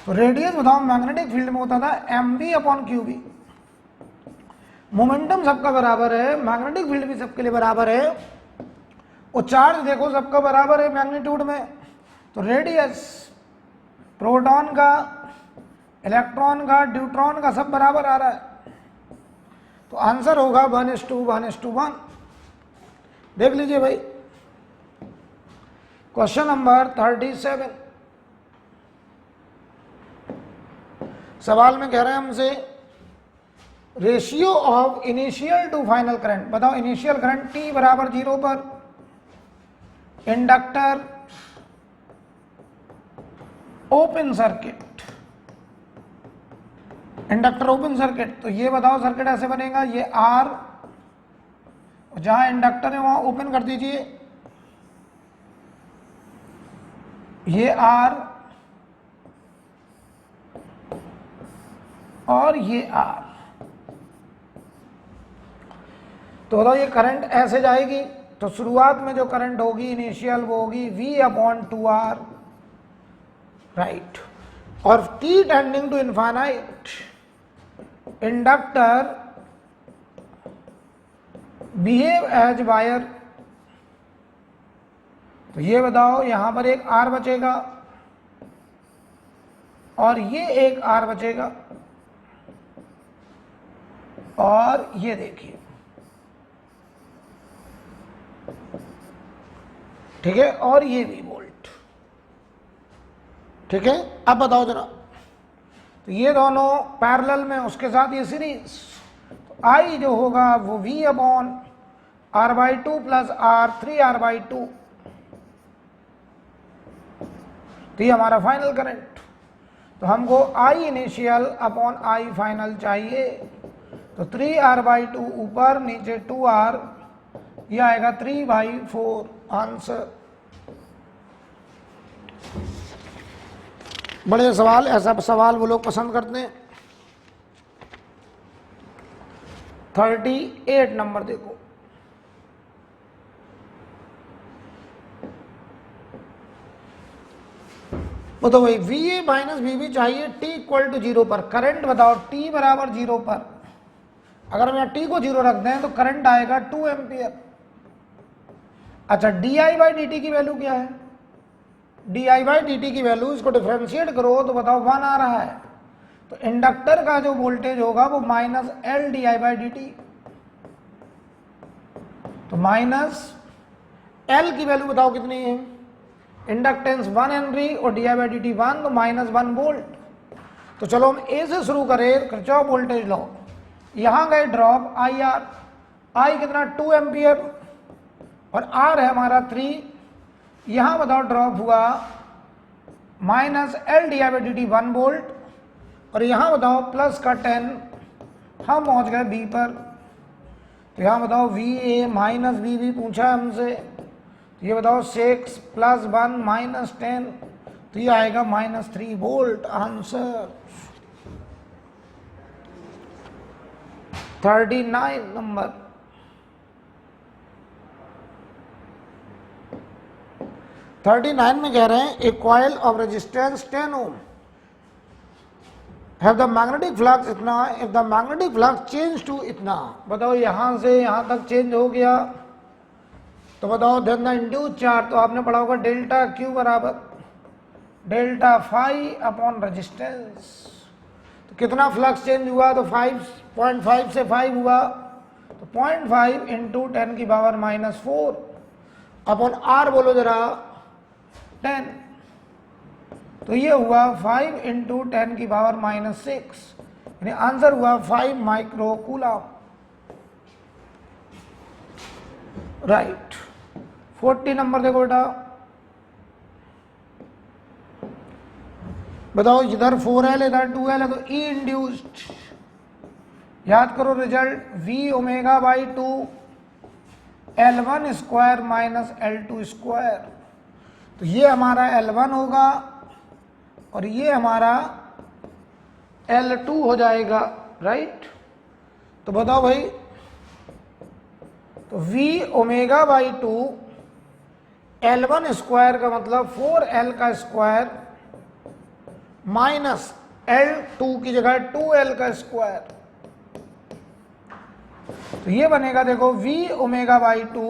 तो रेडियस बताओ मैग्नेटिक फील्ड में होता था mb/qb। मोमेंटम सबका बराबर है, मैग्नेटिक फील्ड भी सबके लिए बराबर है, और चार्ज देखो सबका बराबर है मैग्नीट्यूड में, तो रेडियस प्रोटॉन का, इलेक्ट्रॉन का, ड्यूट्रॉन का सब बराबर आ रहा है, तो आंसर होगा 1:1:1। देख लीजिए भाई क्वेश्चन नंबर 37, सवाल में कह रहे हैं हमसे ratio of initial to final current, बताओ इनिशियल करंट t = 0 पर inductor open circuit, inductor open circuit, तो ये बताओ सर्किट ऐसे बनेगा, ये R, जहां इंडक्टर है वहां ओपन कर दीजिए, ये R और ये R, तो बताओ ये करंट ऐसे जाएगी, तो शुरुआत में जो करंट होगी इनिशियल वो होगी V/2R, राइट। और t tending to infinite, inductor behave as wire, तो ये बताओ यहां पर एक R बचेगा और ये एक R बचेगा, और ये देखिए, ठीक है, और ये भी वोल्ट, ठीक है। अब बताओ जरा, तो ये दोनों पैरेलल में, उसके साथ ये सीरीज, तो I जो होगा वो V/R/2 + R3R/2, तो ये हमारा फाइनल करंट। तो हमको I initial upon I final चाहिए। तो 3r/2 ऊपर नीचे 2r, ये आएगा 3/4 आंसर। बड़े सवाल, ऐसा सवाल वो लोग पसंद करते हैं। 38 नंबर देखो, तो भाई VA माइनस VB चाहिए t इक्वल टू 0 पर। करंट बताओ t बराबर 0 पर, अगर हम यहाँ t को 0 रख दें तो करंट आएगा 2 एम्पियर। अच्छा, di/dt की वैल्यू क्या है? di/dt की वैल्यू, इसको डिफरेंशिएट करो तो बताओ 1 आ रहा है। तो इंडक्टर का जो वोल्टेज होगा वो माइनस L di/dt। तो माइनस L की वैल्यू बताओ कितनी है? इंडक्टेंस 1 हेनरी और di/dt 1, तो माइनस 1 वोल्ट। तो चलो हम ए से शुरू करें, किरचॉफ वोल्टेज लॉ। यहां गए ड्रॉप IR, I कितना 2 एम्पियर और R है हमारा 3। यहां बताओ ड्रॉप हुआ माइनस L di/dt 1 वोल्ट और यहां बताओ प्लस का 10। हम पहुंच गए B पर। तो यहां बताओ VA माइनस VB पूछा है हमसे, ये बताओ 6 प्लस 1 माइनस 10, तो ये आएगा माइनस 3 वोल्ट आंसर। 39 नंबर, में कह रहे हैं a coil of resistance 10 ohm have the magnetic flux इतना, if the magnetic flux change to इतना। बताओ यहां से यहां तक चेंज हो गया, तो बताओ देन द इंड्यूस चार्ज, तो आपने पढ़ा होगा डेल्टा Q बराबर डेल्टा फाई अपॉन रेजिस्टेंस। तो कितना फ्लक्स चेंज हुआ? तो 5.5 से 5 हुआ, तो 0.5 इंटू 10 की पावर माइनस 4 अपॉन R बोलो जरा 10। तो ये हुआ 5 इंटू 10 की पावर माइनस 6, यानी आंसर हुआ 5 माइक्रो कूलम। राइट। 40 नंबर देखो बेटा, बताओ इधर 4L इधर 2L है, तो E इंड्यूस्ड, याद करो result, V omega by 2 L1 square minus L2 square. तो ये हमारा L1 होगा और ये हमारा L2 हो जाएगा। राइट। तो बताओ भाई, तो V omega by 2 L1 square का मतलब 4L का स्क्वायर माइनस L2 की जगह 2L का स्क्वायर। तो ये बनेगा देखो V ओमेगा बाई 2,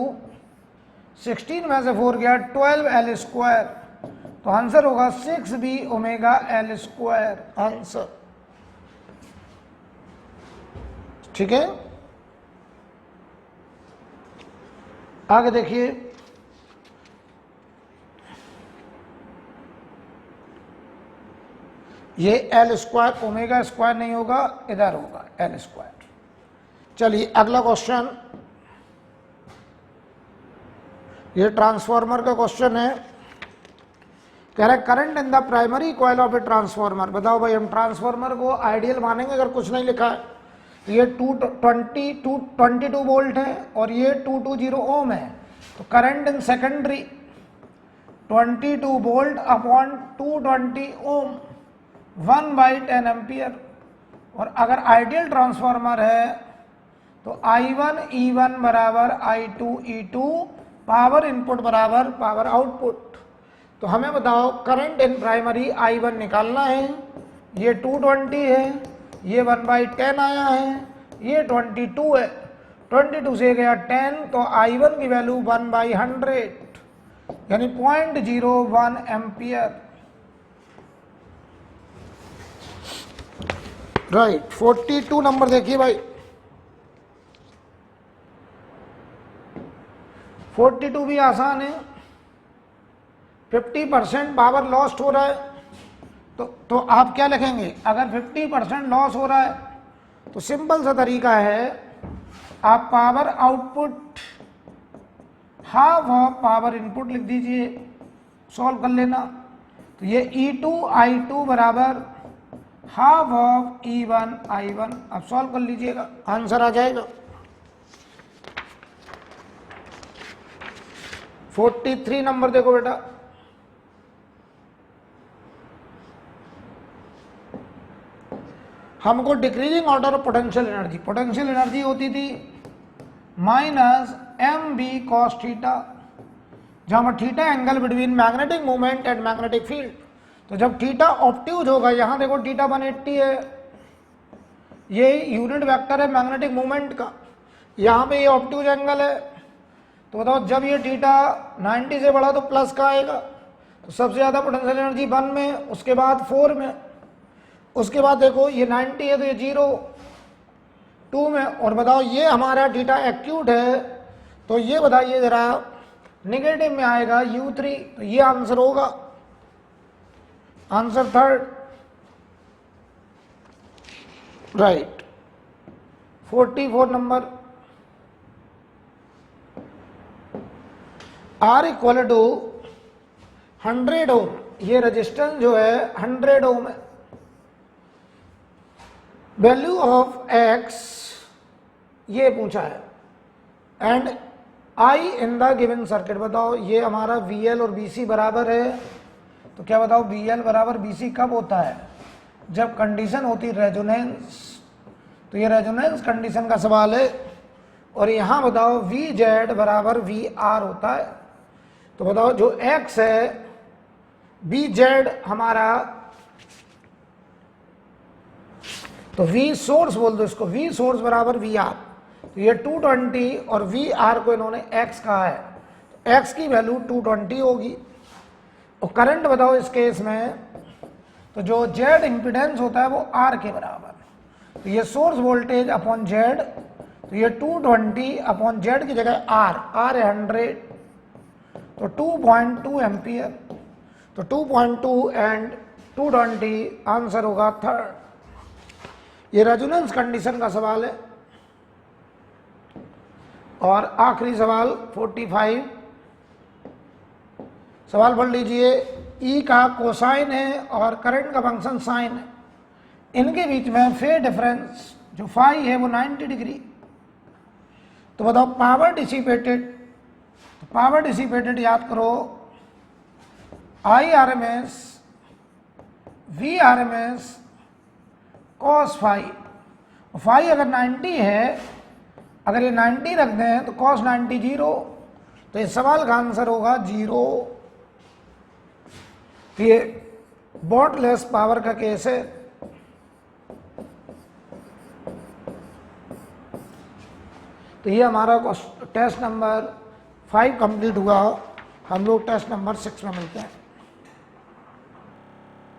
16 में से 4 गया 12L स्क्वायर, तो आंसर होगा 6B omega L square answer. ठीक है, आगे देखिए, ये L स्क्वायर ओमेगा स्क्वायर नहीं होगा, इधर होगा L स्क्वायर। चलिए अगला क्वेश्चन, ये ट्रांसफार्मर का क्वेश्चन है। कह रहा है current in the primary coil of a transformer. बताओ भाई, हम ट्रांसफार्मर को आइडियल मानेंगे अगर कुछ नहीं लिखा है। ये 22 वोल्ट है और ये 220 ओम है। तो current in secondary 22 volt upon 220 ohm 1/10 ampere. और अगर आइडियल ट्रांसफार्मर है तो I1 E1 बराबर I2 E2, पावर इनपुट बराबर पावर आउटपुट। तो हमें बताओ करंट इन प्राइमरी I1 निकालना है। ये 220 है, ये 1/10 आया है, ये 22 है, 22 से गया 10, तो I1 की वैल्यू 1/100 यानी 0.01 एम्पियर। राइट। 42 नंबर देखिए भाई, 42 भी आसान है। 50% पावर लॉस्ट हो रहा है, तो आप क्या लिखेंगे? अगर 50% लॉस हो रहा है तो सिंपल सा तरीका है, आप power output half of power input लिख दीजिए, सॉल्व कर लेना। तो ये E2 I2 बराबर हाफ ऑफ E1 I1। अब सॉल्व कर लीजिएगा, आंसर आ जाएगा 43 नंबर देखो बेटा। हमको decreasing order of potential energy होती थी minus M B cos theta, जहां पर theta angle between magnetic movement and magnetic field. तो जब थीटा ऑब्ट्यूज होगा, यहां देखो थीटा 180 है, ये यूनिट वेक्टर है मैग्नेटिक मूवमेंट का, यहां पे ये ऑब्ट्यूज एंगल है। तो बताओ जब ये थीटा 90 से बड़ा तो प्लस का आएगा, तो सबसे ज्यादा पोटेंशियल एनर्जी 1 में, उसके बाद 4 में, उसके बाद देखो ये 90 है तो ये 0 2 में, और बताओ ये हमारा थीटा एक्यूट है, तो ये बताइए जरा नेगेटिव में आएगा U3, तो ये आंसर होगा, answer third right. 44 number, R equal to 100 ohm, ये रेजिस्टेंस जो है 100 ओम है। वैल्यू ऑफ X ये पूछा है, and I in the given circuit. बताओ ये हमारा VL और BC बराबर है, तो क्या बताओ VL बराबर BC कब होता है? जब कंडीशन होती रेजोनेंस। तो ये रेजोनेंस कंडीशन का सवाल है, और यहां बताओ VZ बराबर VR होता है। तो बताओ जो X है VZ हमारा, तो V सोर्स बोल दो इसको, V सोर्स बराबर VR। तो ये 220 और VR को इन्होंने X कहा है, तो X की वैल्यू 220 होगी। और करंट बताओ इस केस में, तो जो Z इंपिडेंस होता है वो R के बराबर। तो ये सोर्स वोल्टेज अपॉन Z, तो ये 220 अपॉन Z की जगह R है 100, तो 2.2 एम्पियर। तो 2.2 एंड 220 आंसर होगा थर्ड। ये रेजोनेंस कंडीशन का सवाल है। और आखिरी सवाल 45, सवाल पढ़ लीजिए। E का कोसाइन है और करंट का फंक्शन साइन है, इनके बीच में फेज डिफरेंस जो फाई है वो 90 डिग्री। तो बताओ पावर डिसिपेटेड, तो पावर डिसिपेटेड याद करो IRMS VRMS cos phi. Phi अगर 90 है, अगर ये 90 रख दें तो cos 90 0, तो इस सवाल का आंसर होगा 0। तो ये बॉटलेस पावर का केस है। तो ये हमारा टेस्ट नंबर 5 कंप्लीट हुआ। हम लोग टेस्ट नंबर 6 में मिलते हैं।